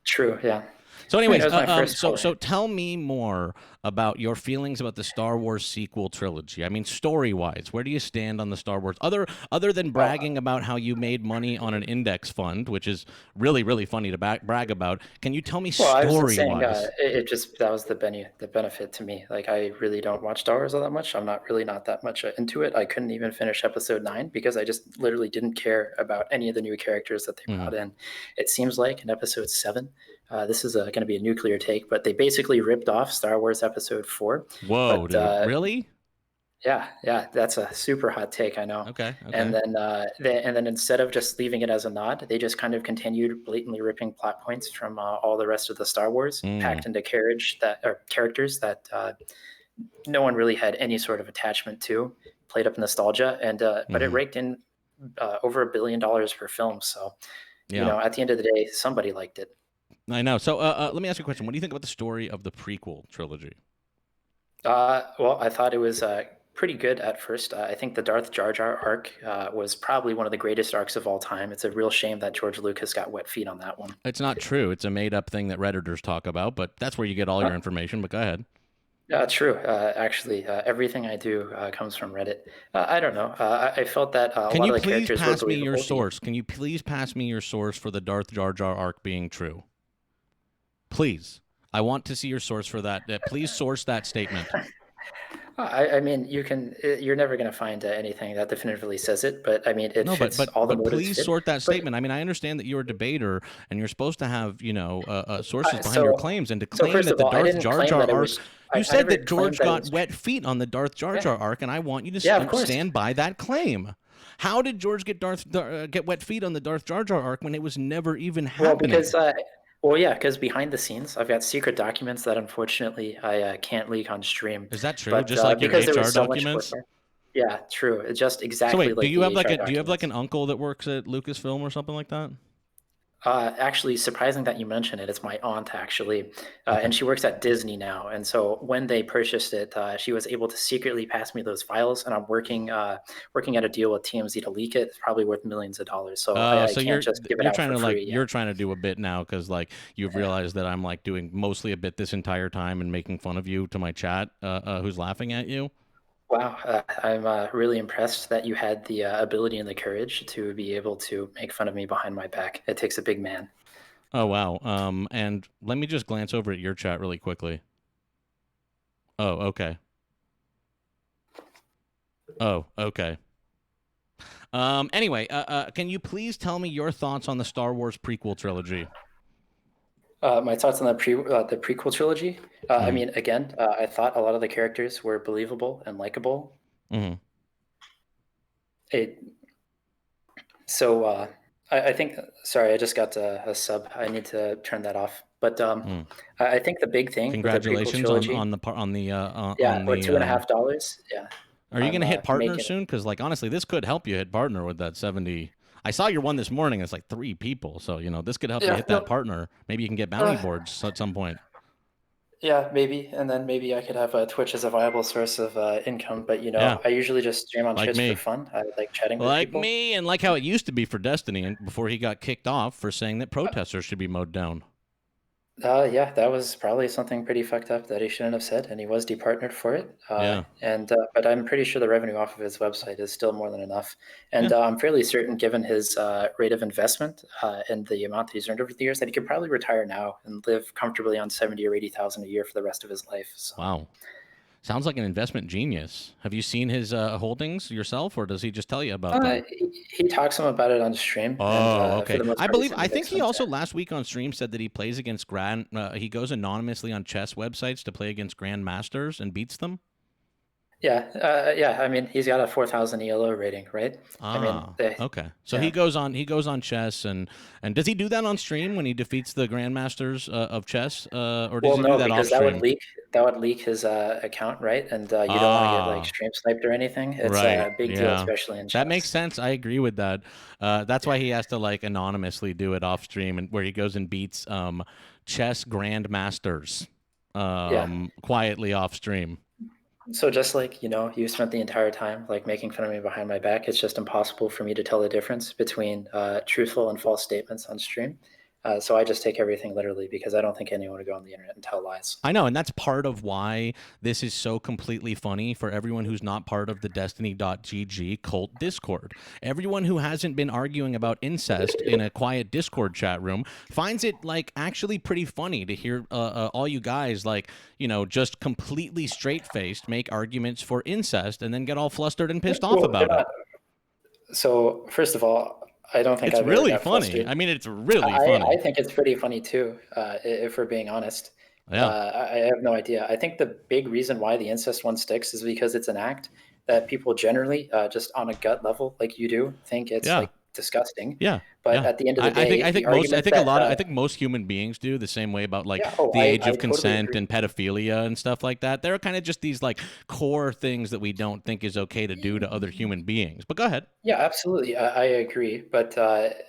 True, yeah. So, I mean, it anyways, was my first so foray. tell me more about your feelings about the Star Wars sequel trilogy. I mean, story wise, where do you stand on the Star Wars? Other than Well, bragging about how you made money on an index fund, which is really funny to brag about, can you tell me well, I was just story saying, wise? it just that was the benefit to me. Like, I really don't watch Star Wars all that much. I'm not that much into it. I couldn't even finish Episode 9 because I just literally didn't care about any of the new characters that they Hmm. brought in. It seems like in Episode 7, this is going to be a nuclear take, but they basically ripped off Star Wars Episode 4. Whoa, But dude, really? yeah, that's a super hot take, I know. Okay, And okay. then, and then instead of just leaving it as a nod, they just kind of continued blatantly ripping plot points from all the rest of the Star Wars, Mm, packed into carriage that or characters that no one really had any sort of attachment to, played up nostalgia, and but it hmm. raked in over $1 billion per film. So Yeah, at the end of the day, somebody liked it. I know. So, let me ask you a question. What do you think about the story of the prequel trilogy? Well, I thought it was pretty good at first. I think the Darth Jar Jar arc was probably one of the greatest arcs of all time. It's a real shame that George Lucas got wet feet on that one. It's not true. It's a made up thing that Redditors talk about, but that's where you get all Uh, your information. But go ahead. true. Actually, everything I do comes from Reddit. I don't know. I felt that a Can lot you of the please characters were pass me your believable. source? Can you please pass me your source for the Darth Jar Jar arc being true? Please. I want to see your source for that. Please source that statement. I mean, you can. You're never going to find anything that definitively says it, but I mean, it No, fits. All the motives please fit. sort that But statement. I mean, I understand that you're a debater and you're supposed to have sources I, behind your so, claims, and to so claim first that of the all, I Darth didn't Jar claim Jar that it arc. was. You I said never that claimed George that it got was. wet feet on the Darth Jar Yeah, Jar arc, and I want you to yeah, of course. stand by that claim. How did George get wet feet on the Darth Jar Jar arc when it was never even Well, happening? because yeah, because behind the scenes, I've got secret documents that unfortunately I can't leak on stream. Is that true? But Just like your because there HR was so much documents? work, yeah, true. It's just So exactly wait, like the HR do you have like documents. an uncle that works at Lucasfilm or something like that? Actually, surprising that you mention it. It's my aunt actually, Okay. and she works at Disney now. And so when they purchased it, she was able to secretly pass me those files. And I'm working at a deal with TMZ to leak it. It's probably worth millions of dollars. So I So can't just give it you're out trying for to like free. Yeah. you're trying to do a bit now because like you've Yeah. realized that I'm like doing mostly a bit this entire time and making fun of you to my chat, who's laughing at you. Wow, I'm really impressed that you had the ability and the courage to be able to make fun of me behind my back. It takes a big man. Oh wow. And let me just glance over at your chat really quickly. Oh, okay. Oh, okay. Anyway, can you please tell me your thoughts on the Star Wars prequel trilogy? My thoughts on the prequel trilogy. I Hmm. mean, again, I thought a lot of the characters were believable and likable. Mm-hmm. It, so I think, sorry, I just got a sub. I need to turn that off. But I think the big thing with the prequel Congratulations trilogy, on or the. $2.50. Yeah, Are you I'm gonna hit partner making it. soon? Because like honestly, this could help you hit partner with that 70. I saw your one this morning. It's like 3 people, so this could help you Yeah, hit that no, partner. Maybe you can get bounty uh, boards at some point. yeah, maybe, and then maybe I could have Twitch as a viable source of income. But Yeah, I usually just stream on like Twitch for me. fun. I like chatting with Like people. me, and like how it used to be for Destiny, and before he got kicked off for saying that protesters should be mowed down. Yeah, that was probably something pretty fucked up that he shouldn't have said, and he was departnered for it. Yeah, But I'm pretty sure the revenue off of his website is still more than enough. And yeah. I'm fairly certain, given his rate of investment and the amount that he's earned over the years, that he could probably retire now and live comfortably on 70 or 80,000 a year for the rest of his life. So. Wow, sounds like an investment genius. Have you seen his holdings yourself, or does he just tell you about them? He talks some about it on stream, and Oh, for okay. the most I part, he believe. seems I to make think he sense. also last week on stream said that he plays against grand. He goes anonymously on chess websites to play against grandmasters and beats them. Yeah. I mean, he's got a 4,000 ELO rating, right? I mean, Ah, okay. So yeah. he goes on chess and does he do that on stream when he defeats the grandmasters of chess, or does Well, he do no, that off because stream? that would leak his account, right? And you don't want to get like Ah, stream sniped or anything. It's right. a big deal, Yeah. especially in That makes chess. sense. I agree with that. That's why he has to like anonymously do it off stream, and where he goes and beats chess grandmasters Yeah. quietly off stream. So just like, you spent the entire time like making fun of me behind my back, it's just impossible for me to tell the difference between truthful and false statements on stream. So I just take everything literally because I don't think anyone would go on the internet and tell lies. I know, and that's part of why this is so completely funny for everyone who's not part of the Destiny.gg cult Discord. Everyone who hasn't been arguing about incest in a quiet Discord chat room finds it like actually pretty funny to hear all you guys like, just completely straight-faced make arguments for incest and then get all flustered and pissed off Well, they're about it. not. So first of all, I don't think It's I've ever really got funny. flustered. I mean, it's really I funny. think it's pretty funny too, if we're being honest. Yeah. I have no idea. I think the big reason why the incest one sticks is because it's an act that people generally, just on a gut level, like you do, think it's Yeah. like disgusting. Yeah, But yeah. at the end of the I think day, I the think most I arguments think a that lot of I think most human beings do the same way about like yeah, oh, the age I of totally consent agree. and pedophilia and stuff like that. There are kind of just these like core things that we don't think is okay to do to other human beings. But go ahead. Yeah, absolutely. I agree. But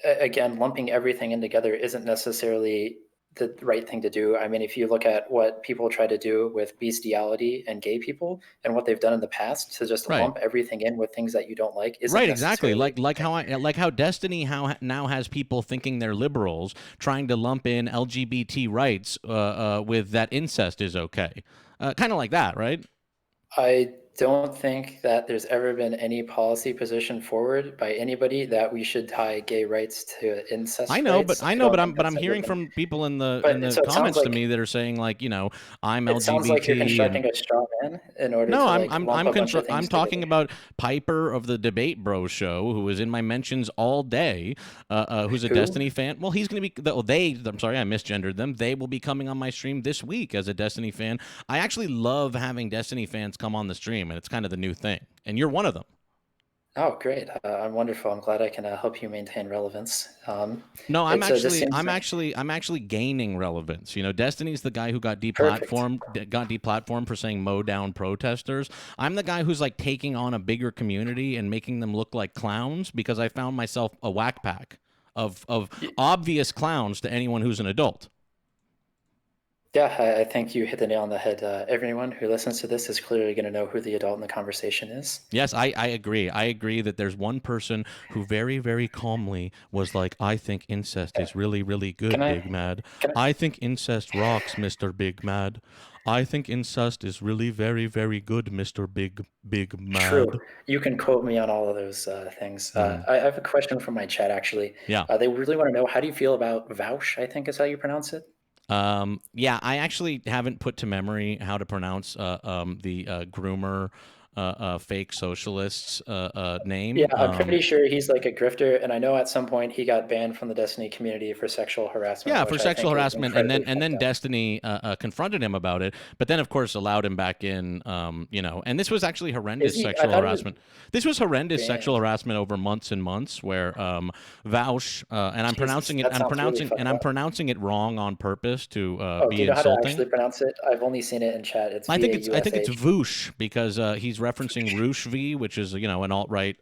again, lumping everything in together isn't necessarily the right thing to do. I mean, if you look at what people try to do with bestiality and gay people and what they've done in the past, to just Right. lump everything in with things that you don't like isn't Right, exactly. necessarily a Like good thing. how Destiny now has people thinking they're liberals trying to lump in LGBT rights with that incest is okay. Kind of like that, right? I don't think that there's ever been any policy position forward by anybody that we should tie gay rights to incest rights. I don't think But that's I'm ever hearing been. from people in the But so comments to me that are saying like, I'm it sounds like you're LGBT and constructing a straw man in order no, to like lump a bunch of I'm things talking together. about Piper of the Debate Bros show, who is in my mentions all day, who's a Who? Destiny fan. Well, he's going to be I'm sorry, I misgendered them. They will be coming on my stream this week as a Destiny fan. I actually love having Destiny fans come on the stream, and it's kind of the new thing. And you're one of them. Oh, great! I'm wonderful. I'm glad I can help you maintain relevance. No, Just seems I'm actually gaining relevance. Destiny's the guy who perfect. got deplatformed for saying mow down protesters. I'm the guy who's like taking on a bigger community and making them look like clowns because I found myself a whack pack of obvious clowns to anyone who's an adult. Yeah, I think you hit the nail on the head. Everyone who listens to this is clearly going to know who the adult in the conversation is. Yes, I agree. I agree that there's one person who very, very calmly was like, I think incest is really, really good, Can I? Big Mad. Can I think incest rocks, Mr. Big Mad. I think incest is really very, very good, Mr. Big True. Mad. You can quote me on all of those things. Mm. I have a question from my chat, actually. Yeah. They really want to know, how do you feel about Vouch, I think is how you pronounce it? Yeah, I actually haven't put to memory how to pronounce the groomer fake socialists name. Yeah, I'm pretty sure he's like a grifter, and I know at some point he got banned from the Destiny community for sexual harassment. Yeah, which for I sexual think is harassment, and incredibly then fucked up. Destiny confronted him about it, but then of course allowed him back in. And this was actually horrendous Is he? I sexual thought he was harassment. This was horrendous sexual banned. harassment over months and months, where Vaush, and I'm Jesus, pronouncing it, that sounds really fucked I'm up. pronouncing it wrong on purpose to Oh, do be you know how to insulting. actually pronounce it? I've only seen it in chat. It's I think it's V-A-U-S-H. Voosh because he's referencing Roosh V, which is an alt right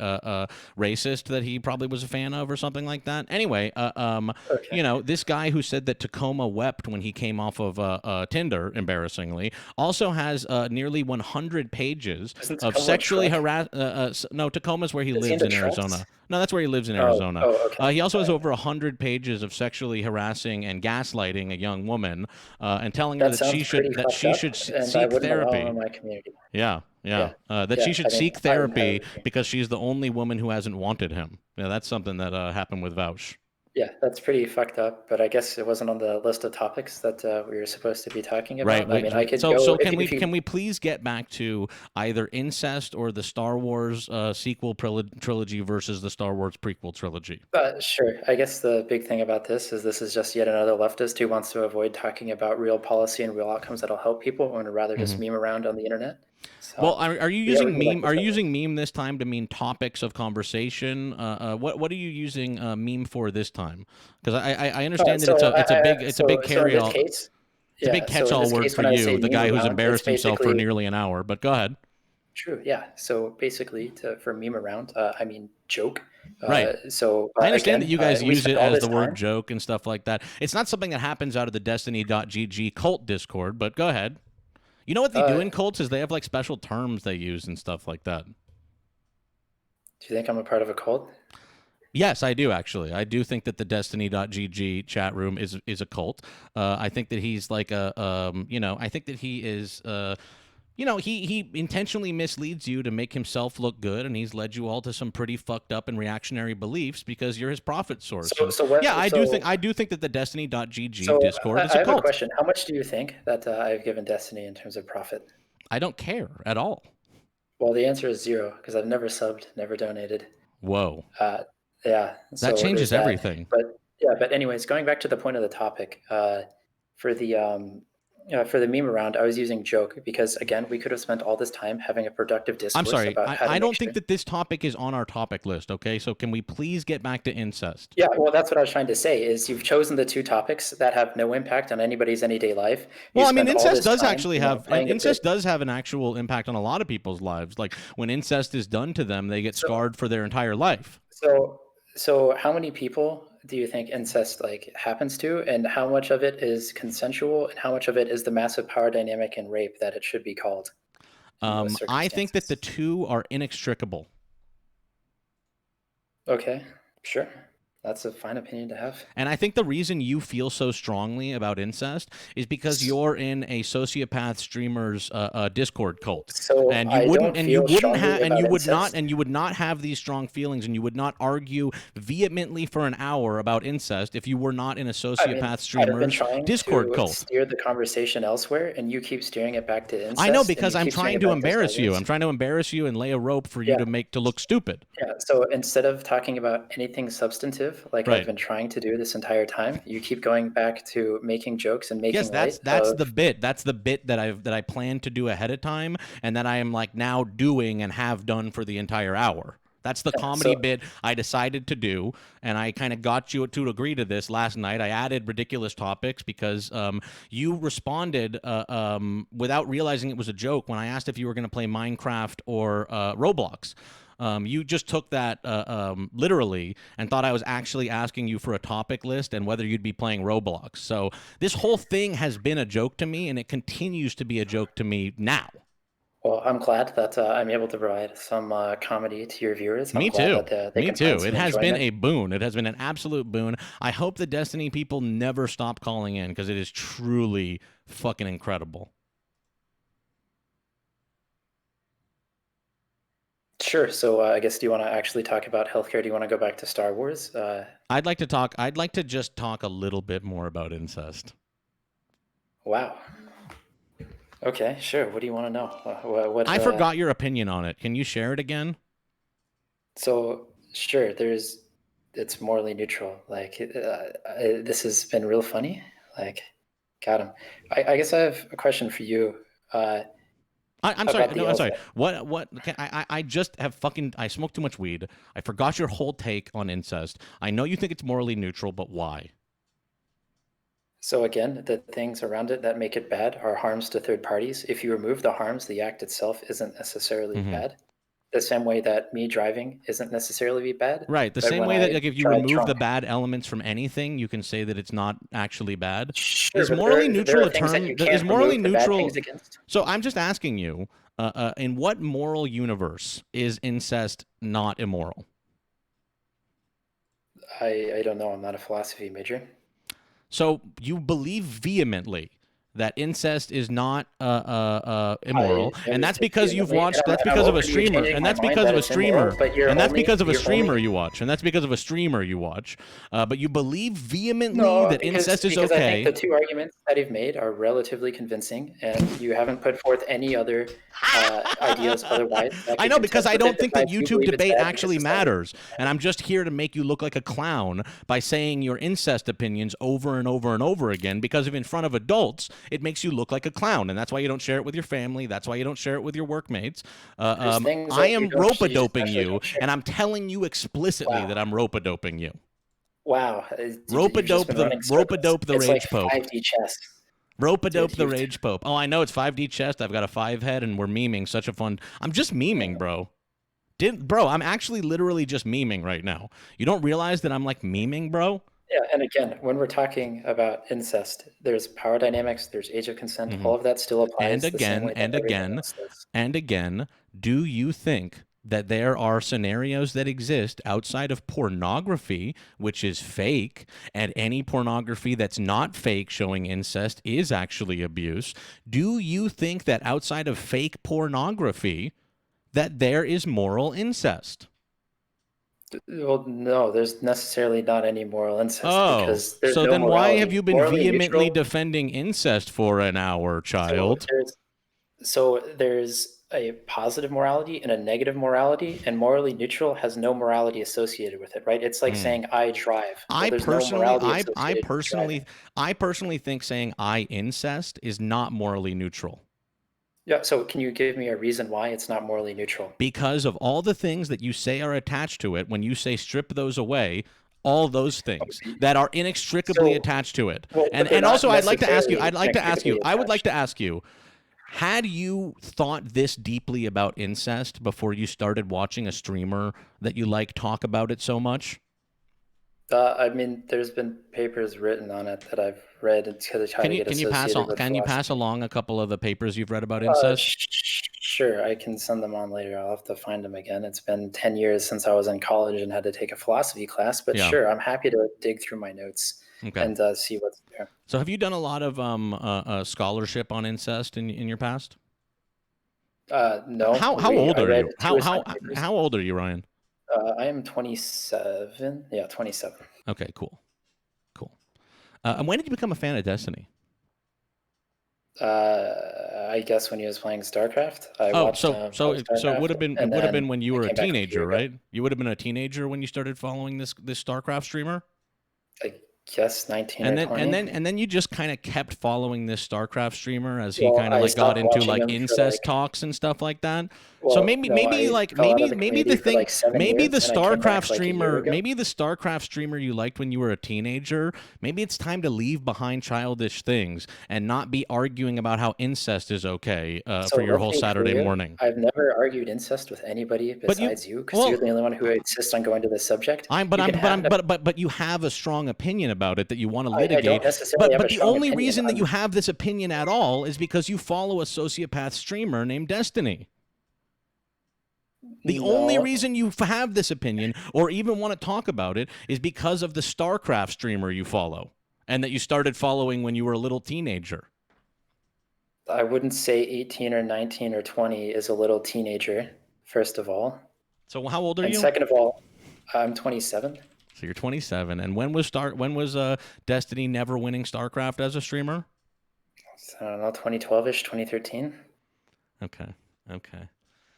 racist that he probably was a fan of or something like that. Anyway, Okay. this guy who said that Tacoma wept when he came off of Tinder, embarrassingly, also has nearly 100 pages Isn't of Tacoma a sexually truck? harass. No, Tacoma's where he Is he lives into in Arizona. trucks? No, that's where he lives in Oh, Arizona. oh, okay. He also All has right. over 100 pages of sexually harassing and gaslighting a young woman, and telling her That that sounds pretty fucked she up, should and I seek wouldn't allow him therapy. in my community. Yeah, yeah. Yeah, That yeah. she should I mean, seek I therapy would agree. because she's the only woman who hasn't wanted him. Yeah, that's something that happened with Vouch. Yeah, that's pretty fucked up. But I guess it wasn't on the list of topics that we were supposed to be talking Right. about. I mean, I could So go can if you. we please get back to either incest or the Star Wars sequel trilogy versus the Star Wars prequel trilogy? Sure. I guess the big thing about this is just yet another leftist who wants to avoid talking about real policy and real outcomes that'll help people and would rather just Mhm. meme around on the internet. Well, So, are you yeah, we using can go back meme? to Are you Star Wars. using meme this time to mean topics of conversation? What are you using meme for this time? Because I understand that it's a big So in this carry-all. case, It's a big yeah. So in catch-all this word case, for when I say you, the meme guy who's around, it's embarrassed himself for basically nearly an hour. But go ahead. true. Yeah. So basically, for meme around, I mean joke. Right. So I understand that again, you guys we use spent it all as this the word time. joke and stuff like that. It's not something that happens out of the Destiny.gg cult Discord, but go ahead. You know what they do Uh, in cults is they have like special terms they use and stuff like that. do you think I'm a part of a cult? Yes, I do actually. I do think that the Destiny.gg chat room is a cult. I think that he's like I think that he is he intentionally misleads you to make himself look good, and he's led you all to some pretty fucked up and reactionary beliefs because you're his profit source. So And so what? yeah, So I do think that the Destiny.gg so Discord is I a have a cult. question. How much do you think that I've given Destiny in terms of profit? I don't care at all. Well, the answer is zero because I've never subbed, never donated. Whoa. Uh, yeah, That so there's changes that. everything. But yeah, but anyways, going back to the point of the topic, for the for the meme around, I was using joke because again, we could have spent all this time having a productive I'm discourse sorry. about how to I make don't sure. think that this topic is on our topic list, okay? So can we please get back to incest? Yeah, well, that's what I was trying to say. Is you've chosen the two topics that have no impact on anybody's everyday life. You Well, I mean, spend all incest this does time, actually have playing a bit. incest does have an actual impact on a lot of people's lives. Like when incest is done to them, they get So, scarred for their entire life. so how many people do you think incest like happens to, and how much of it is consensual, and how much of it is the massive power dynamic and rape that it should be called in most I think that the circumstances? two are inextricable. Okay, sure. That's a fine opinion to have. And I think the reason you feel so strongly about incest is because you're in a sociopath streamer's Discord cult, So and I don't feel strongly about incest. you would not have these strong feelings, and you would not argue vehemently for an hour about incest if you were not in a I mean, sociopath I've been streamer's trying Discord to cult. steer the conversation elsewhere, and you keep steering it back to incest. I know and because you I'm keep steering trying it to back to Star embarrass you. Wars. I'm trying to embarrass you and lay a rope for you Yeah, to look stupid. yeah. So instead of talking about anything substantive, like I've Right. been trying to do this entire time, you keep going back to making jokes and Yes, making light that's the of. bit. That's the bit that I plan to do ahead of time, and that I am like now doing and have done for the entire hour. That's the comedy So bit I decided to do, and I kind of got you to agree to this last night. I added ridiculous topics because you responded without realizing it was a joke when I asked if you were going to play Minecraft or Roblox. You just took that literally and thought I was actually asking you for a topic list and whether you'd be playing Roblox. So this whole thing has been a joke to me, and it continues to be a joke to me now. well, I'm glad that I'm able to provide some comedy to your viewers. I'm Me glad too. that they Me can find too. some It has been enjoyment. a boon. It has been an absolute boon. I hope the Destiny people never stop calling in because it is truly fucking incredible. Sure. So I guess do you want to actually talk about healthcare? Do you want to go back to Star Wars? I'd like to just talk a little bit more about incest. Wow. Okay, sure. What do you want to know? What I forgot your opinion on it. Can you share it again? So sure, it's morally neutral. Like this has been real funny. Like, got him. I guess I have a question for you. Uh, I'm sorry. about the No, I'm sorry. elephant. What? I just have fucking. I smoked too much weed. I forgot your whole take on incest. I know you think it's morally neutral, but why? So again, the things around it that make it bad are harms to third parties. If you remove the harms, the act itself isn't necessarily Hmm. bad. The same way that me driving isn't necessarily bad, Right. The but same when way that I like if you drive remove the drunk, bad elements from anything, you can say that it's not actually bad. sure, Is but morally there neutral are a things that term? you Is can't morally remove the bad things neutral? against. So I'm just asking you, in what moral universe is incest not immoral? I don't know. I'm not a philosophy major. So you believe vehemently that incest is not I immoral, and never that's said because you've vehemently, watched. That's and I'm because of a open to you streamer, changing and my that's mind because that of a it's immoral. streamer, But and that's because of a streamer you watch, and that's because of a streamer you watch. But you believe vehemently No, that incest is because I think okay. the two arguments that you've made are relatively convincing, and you haven't put forth any other ideas otherwise that I could know, because contest I with it. don't think that Besides, you YouTube believe it's debate bad because actually society. matters, and I'm just here to make you look like a clown by saying your incest opinions over and over and over again, because if in front of adults, it makes you look like a clown, and that's why you don't share it with your family, that's why you don't share it with your workmates. There's things I that you am don't, you just rope-a-doping actually you, don't share. and I'm telling you explicitly Wow, that I'm rope-a-doping you. wow, you've just been running circles. Rope-a-dope the It's like rage pope. 5D chess, Rope-a-dope dude. the You've rage pope. Oh, I know, it's 5D chest. I've got a 5 head, and we're memeing. Such a fun. I'm just memeing, bro. Bro, I'm actually literally just memeing right now. You don't realize that I'm like memeing, bro? Yeah, and again, when we're talking about incest, there's power dynamics, there's age of consent, Hmm. all of that still And applies the same again, way that and everything again, else does. and again, do you think that there are scenarios that exist outside of pornography, which is fake, and any pornography that's not fake showing incest is actually abuse? Do you think that outside of fake pornography, that there is moral incest? Well, no, there's necessarily not any moral incest Oh, because there's so no then why have morality. you been Morally vehemently neutral. defending incest for an hour, So child? there's a positive morality and a negative morality, and morally neutral has no morality associated with it, right? It's like Hmm. saying I drive. Well, I there's no personally, morality associated with driving. I personally think saying I incest is not morally neutral Yeah, so can you give me a reason why it's not morally neutral? because of all the things that you say are attached to it. When you say strip those away, all those things that are inextricably So, attached to it. well, but they're And not also, I'd like to ask you. necessarily inextricably I would like attached. to ask you. Had you thought this deeply about incest before you started watching a streamer that you like talk about it so much? I mean, there's been papers written on it that I've read to try to get associated with can you pass philosophy. along a couple of the papers you've read about incest? Sure, I can send them on later. I'll have to find them again. It's been 10 years since I was in college and had to take a philosophy class, but Yeah. sure, I'm happy to dig through my notes Okay. and see what's there. So have you done a lot of scholarship on incest in your past? No, How old I are read you? two assigned papers. How old are you, Ryan? I am 27. Yeah, 27. Okay, cool. Cool. And when did you become a fan of Destiny? I guess when he was playing StarCraft, I Oh, watched him play so StarCraft, it and would have been then when you I were a came back a few teenager, years ago. right? You would have been a teenager when you started following this StarCraft streamer? I guess 19 or 20. And then you just kind of kept following this StarCraft streamer as he Well, kind of I like got stopped into watching like him for incest talks and stuff like that. So well, no, I fell out of the community for like 7 years, and I came back like a year ago. Maybe the StarCraft streamer you liked when you were a teenager, maybe it's time to leave behind childish things and not be arguing about how incest is okay So for your let's whole be Saturday clear, morning. I've never argued incest with anybody But you, besides you, because you're well, the only one who insists on going to this subject. You can have but you have a strong opinion about it that you want to I don't litigate. necessarily have a But the strong only opinion. reason that you have this opinion at all is because you follow a sociopath streamer named Destiny. The only No, reason you have this opinion or even want to talk about it is because of the StarCraft streamer you follow and that you started following when you were a little teenager. I wouldn't say 18 or 19 or 20 is a little teenager, first of all. So how old are And you? second of all, I'm 27. So you're 27. And when was Destiny never winning StarCraft as a streamer? I don't know, 2012-ish, 2013. Okay. Okay.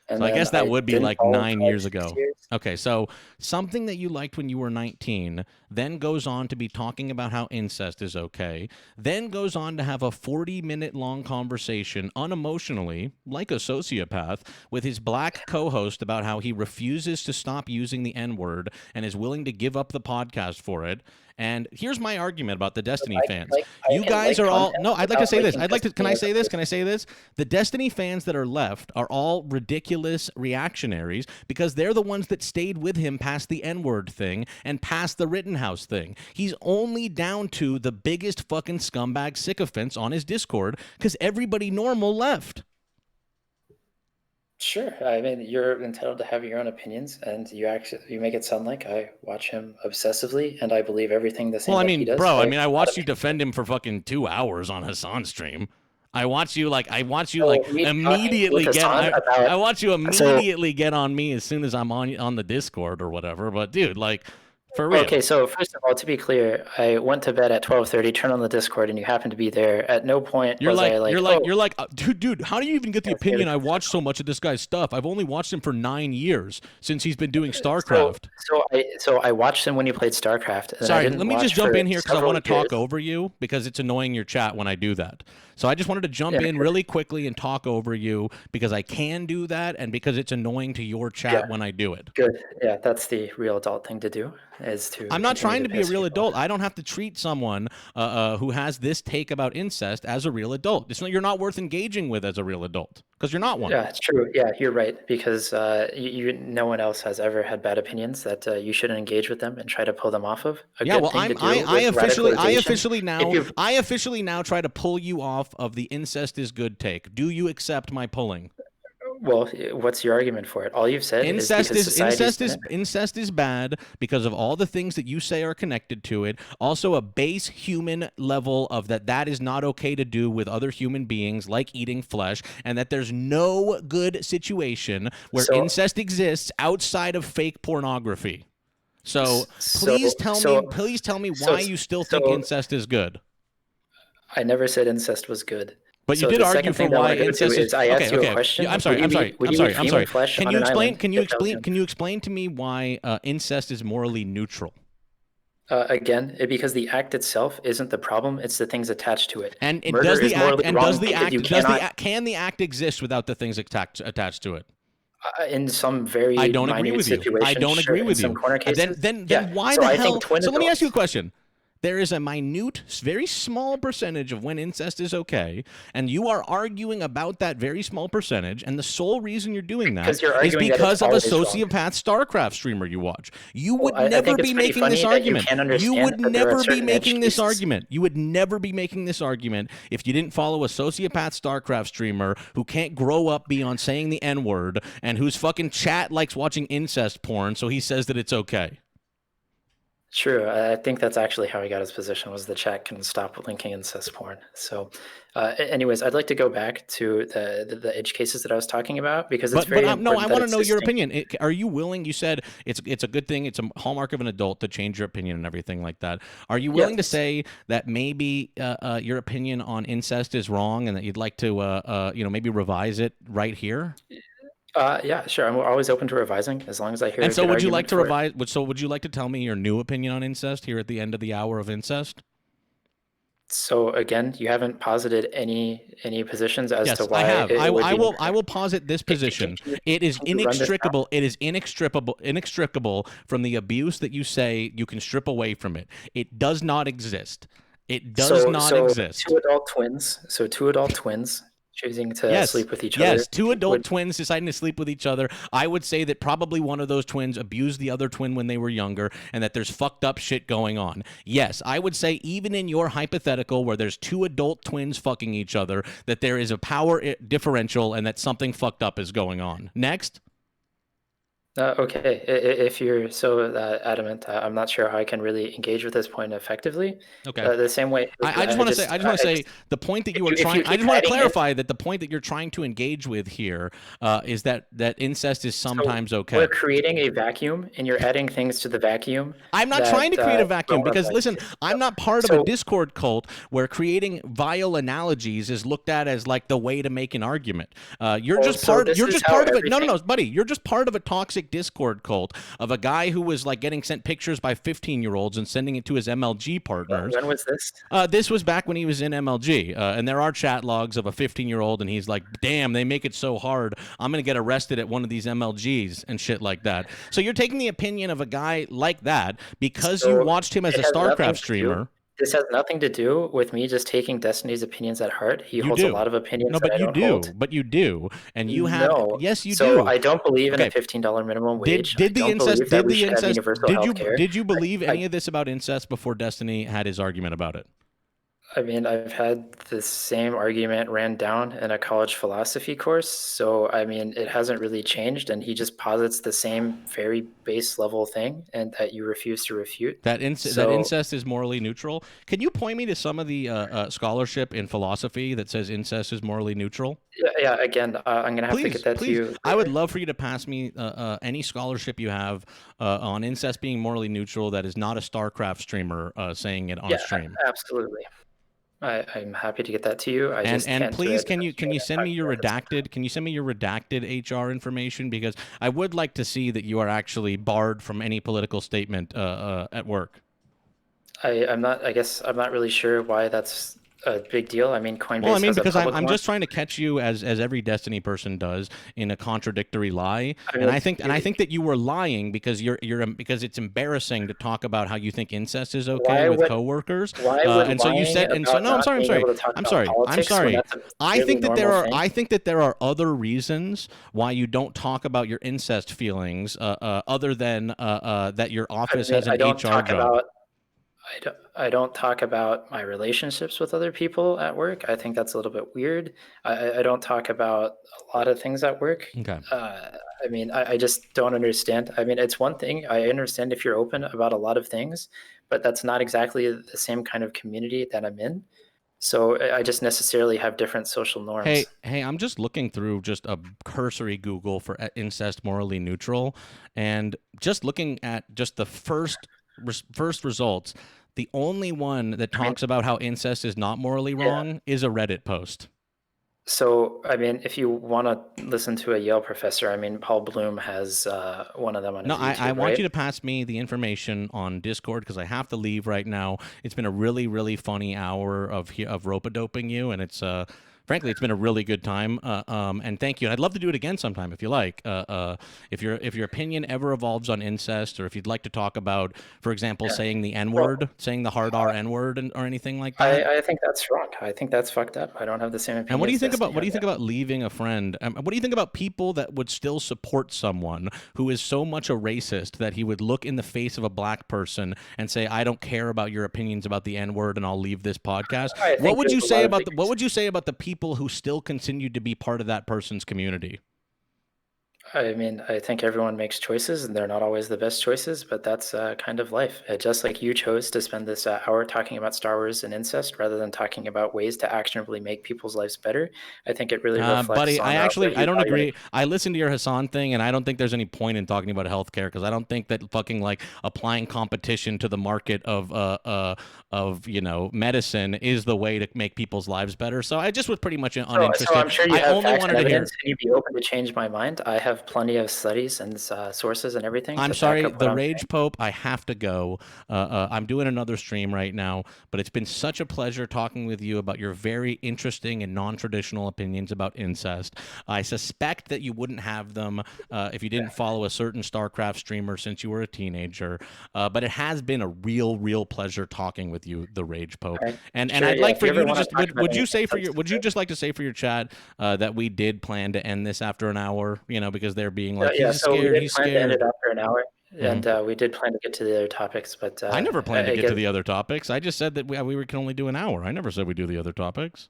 And So I then guess that would be didn't like follow him 9 for like years 6 ago. years. Okay, so something that you liked when you were 19, then goes on to be talking about how incest is okay, then goes on to have a 40-minute long conversation unemotionally, like a sociopath, with his black co-host about how he refuses to stop using the N-word and is willing to give up the podcast for it. And here's my argument about the Destiny fans. You I can guys like are all content no. I'd like to without say this. liking I'd like to. Can Destiny I as a say this? Can I person. say this? The Destiny fans that are left are all ridiculous reactionaries because they're the ones that stayed with him past the N-word thing and past the Rittenhouse thing. He's only down to the biggest fucking scumbag sycophants on his Discord because everybody normal left. Sure. I mean, you're entitled to have your own opinions, and you make it sound like I watch him obsessively, and I believe everything the same Well, I that he mean, does. bro, I I mean, I have a lot of watched you defend him for fucking 2 hours on Hassan stream. I watch you like So me talking immediately with get Hassan about I watch you so immediately get on me as soon as I'm on the Discord or whatever. But dude, like for real. okay. So first of all, to be clear, I went to bed at 12:30. Turned on the Discord, and you happened to be there. At no point You're was I like like, you're like oh, you're like dude, how do you even get the yeah, opinion I watch so much of this guy's stuff? I've only watched him for 9 years since he's been doing so StarCraft. so I watched him when he played StarCraft, and then I Sorry, didn't let me just watch jump for in here because I several want to years. talk over you because it's annoying your chat when I do that. So I just wanted to jump Yeah, in really quickly and talk over you because I can do that and because it's annoying to your chat yeah, when I do it. good. Yeah, that's the real adult thing to do, is to I'm not continue trying to to be a piss real people adult. off. I don't have to treat someone who has this take about incest as a real adult. You're not worth engaging with as a real adult because you're not one. Yeah, it's true. Yeah, you're right, because no one else has ever had bad opinions that you shouldn't engage with them and try to pull them off of. A Yeah, good well, thing to do with radicalization. If you I officially now try to pull you off of the incest is good take. Do you accept my pulling? Well, what's your argument for it? All you've said is because society's done it. Incest is bad because of all the things that you say are connected to it. Also, a base human level of that is not okay to do with other human beings, like eating flesh, and that there's no good situation where So, incest exists outside of fake pornography. So so, please tell me so, why you still think so incest is good. I never said incest was good. But you So did the argue second for thing that I why want to go incest to is is I okay. asked you a Okay, question. yeah, I'm sorry. Would you eat human flesh Can on you an explain? island Can you if that was explain? Can you explain to me why incest is morally neutral? Again, because the act itself isn't the problem; it's the things attached to it. And Murder does the is act morally and wrong does the because act you does the cannot, act, can the act exist without the things attached to it? in some very I don't agree minute with you. situations, I don't sure, agree in with some you. corner cases, Then yeah. why So the I hell? think twin So let me ask you a adults. question. There is a minute, very small percentage of when incest is okay, and you are arguing about that very small percentage, and the sole reason you're doing that Because you're is arguing that it's because of a always wrong. sociopath StarCraft streamer you watch. You Well, would I never think it's be pretty making this funny that you argument. can't You understand would that there are never be certain edge making this cases. argument. You would never be making this argument if you didn't follow a sociopath StarCraft streamer who can't grow up beyond saying the N-word and whose fucking chat likes watching incest porn, so he says that it's okay. True. I think that's actually how he got his position, was the chat can stop linking incest porn. So, anyways, I'd like to go back to the edge cases that I was talking about, because it's very No, I important that want to it's know your distinct. opinion. Are you willing? You said it's a good thing. It's a hallmark of an adult to change your opinion and everything like that. Are you willing to Yes. say that maybe your opinion on incest is wrong and that you'd like to maybe revise it right here? Yeah, sure. I'm always open to revising as long as I hear And a so, good would you like argument to for it. revise? So, would you like to tell me your new opinion on incest here at the end of the hour of incest? So again, you haven't posited any positions as to Yes, why I have. it would be I will posit this position. It is can you run this down? inextricable. It is inextricable from the abuse that you say you can strip away from it. It does not exist. It does not exist. Two adult twins. So two adult twins choosing to sleep with each other. Yes, two adult would- twins deciding to sleep with each other. I would say that probably one of those twins abused the other twin when they were younger and that there's fucked up shit going on. Yes, I would say even in your hypothetical where there's two adult twins fucking each other, that there is a power differential and that something fucked up is going on. Next. Okay, if you're so adamant, I'm not sure how I can really engage with this point effectively. Okay. The same way, I just want to say, the point that you are if trying. you I keep just want to adding in, clarify that the point that you're trying to engage with here is that incest is so sometimes we're okay. creating a vacuum, and you're adding things to the vacuum I'm not trying to that create a vacuum don't because apply listen, to. I'm not part of a So, Discord cult where creating vile analogies is looked at as like the way to make an argument. You're oh, just so part. this You're is just how part of it. No, no, everything. no, buddy. You're just part of a toxic Discord cult of a guy who was like getting sent pictures by 15-year-olds and sending it to his MLG partners. When was this? This was back when he was in MLG, and there are chat logs of a 15-year-old, and he's like, "Damn, they make it so hard. I'm gonna get arrested at one of these MLGs and shit like that." So you're taking the opinion of a guy like that because you So watched him as it a has nothing StarCraft to do. streamer. This has nothing to do with me just taking Destiny's opinions at heart. He You holds a do. lot of opinions No, that but I you don't hold. do. But you do. And you have. No. Yes, you So do. I don't believe in a Okay. $15 minimum Did wage. I did the don't incest? believe that Did we the should have incest? universal health care. Did you believe I, any of this about incest before Destiny had his argument about it? I mean, I've had the same argument ran down in a college philosophy course. So, I mean, it hasn't really changed. And he just posits the same very base level thing and that you refuse to refute. That So, incest is morally neutral. Can you point me to some of the scholarship in philosophy that says incest is morally neutral? yeah, again, I'm going to have to get Please, that to please. you I would later. love for you to pass me any scholarship you have on incest being morally neutral that is not a StarCraft streamer saying it on a Yeah, stream. absolutely. I'm happy to get that to you. I just And can't do please, it. can you send me your redacted? Can you send me your redacted HR information because I would like to see that you are actually barred from any political statement at work. I'm not. I guess I'm not really sure why that's a big deal. I mean, Well, I Coinbase mean, has a because public I'm one. just trying to catch you as every Destiny person does in a contradictory lie, I and mean, I think that you were lying because because it's embarrassing to talk about how you think incest is okay why with would coworkers, why would and so you lying said, and so about no, not being able to talk I'm about sorry, I'm politics when sorry. that's a really normal thing? I think that there are other reasons why you don't talk about your incest feelings, other than that your I office mean, has an HR job. I don't talk about my relationships with other people at work. I think that's a little bit weird. I don't talk about a lot of things at work. Okay. I mean, I just don't understand. I mean, it's one thing. I understand if you're open about a lot of things, but that's not exactly the same kind of community that I'm in. So I just necessarily have different social norms. Hey, I'm just looking through just a cursory Google for incest morally neutral, and just looking at just the first results, the only one that I mean, talks about how incest is not morally yeah. wrong is a Reddit post. So, I mean, if you want to listen to a Yale professor, I mean, Paul Bloom has one of them on No, his I YouTube, want you right? to pass me the information on Discord because I have to leave right now. It's been a really, really funny hour of rope-a-doping you, and it's frankly, it's been a really good time. And thank you. And I'd love to do it again sometime if you like. If your opinion ever evolves on incest, or if you'd like to talk about, for example, Yeah. saying the N Well, word, saying the hard R N word, or anything like that. I think that's wrong. I think that's fucked up. I don't have the same And what do you opinions think about Destiny has. leaving a friend? What do you think about people that would still support someone who is so much a racist that he would look in the face of a black person and say, "I don't care about your opinions about the N word, and I'll leave this podcast"? I What think would there's you a say lot of about degrees. what would you say about the people who still continue to be part of that person's community? I mean, I think everyone makes choices, and they're not always the best choices, but that's kind of life. Just like you chose to spend this hour talking about Star Wars and incest rather than talking about ways to actionably make people's lives better, I think it really reflects Buddy, on what I you don't value. agree. I listened to your Hassan thing, and I don't think there's any point in talking about healthcare because I don't think that fucking like applying competition to the market of medicine is the way to make people's lives better. So I just was pretty much So uninterested. I'm sure you I have only facts and wanted to hear. evidence, and you'd be open to change my mind. I have plenty of studies and sources and everything I'm to back sorry, up what the I'm Rage saying. Pope. I have to go. I'm doing another stream right now, but it's been such a pleasure talking with you about your very interesting and non-traditional opinions about incest. I suspect that you wouldn't have them if you didn't follow a certain StarCraft streamer since you were a teenager. But it has been a real pleasure talking with you, the Rage Pope. Right? And Sure, I'd yeah. like If for you you ever to want to just talk about would you anything say for your would you substantive, just like to say for your chat that we did plan to end this after an hour? Because they're being like, yeah. he's So we scared, did he's plan to end it scared. after an hour, Mhm. and we did plan to get to the other topics, but I never planned to I get to guess the other topics. I just said that we can only do an hour. I never said we do the other topics.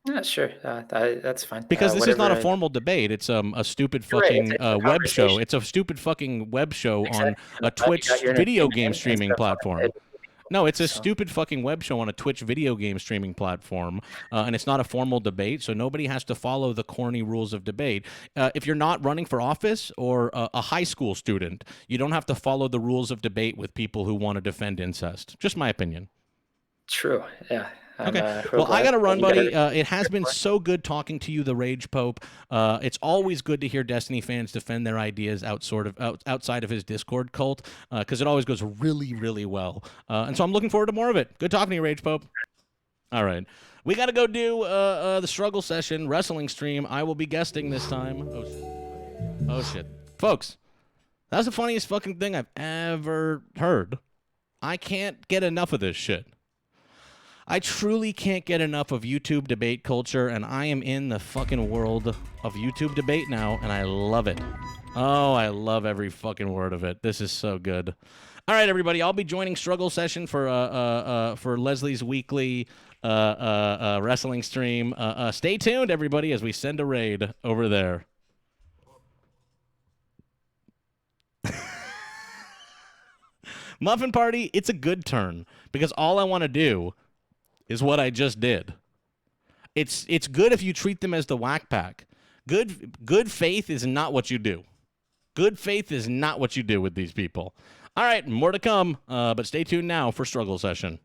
Yeah, sure. That's fine. Because this is not a Whatever. formal debate. It's a stupid You're right. fucking It's a web show. conversation. It's a stupid fucking web show on Exactly. I'm a glad you got Twitch your video entertainment game in streaming instead of platform. educating people. No, it's a So stupid fucking web show on a Twitch video game streaming platform, and it's not a formal debate, so nobody has to follow the corny rules of debate. If you're not running for office or a high school student, you don't have to follow the rules of debate with people who want to defend incest. Just my opinion. true. Yeah. I'm Okay. real Well, I glad got to that run, you got buddy. everything. It has been so good talking to you, the Rage Pope. It's always good to hear Destiny fans defend their ideas outside of his Discord cult, because it always goes really, really well. And so I'm looking forward to more of it. Good talking to you, Rage Pope. All right. We got to go do the struggle session wrestling stream. I will be guesting this time. Oh, shit. Oh, shit. Folks, that's the funniest fucking thing I've ever heard. I can't get enough of this shit. I truly can't get enough of YouTube debate culture, and I am in the fucking world of YouTube debate now, and I love it. Oh, I love every fucking word of it. This is so good. All right, everybody, I'll be joining Struggle Session for Leslie's weekly wrestling stream. Stay tuned, everybody, as we send a raid over there. Muffin Party, it's a good turn, because all I want to do is what I just did. It's good if you treat them as the whack pack. Good faith is not what you do. Good faith is not what you do with these people. All right, more to come, but stay tuned now for Struggle Session.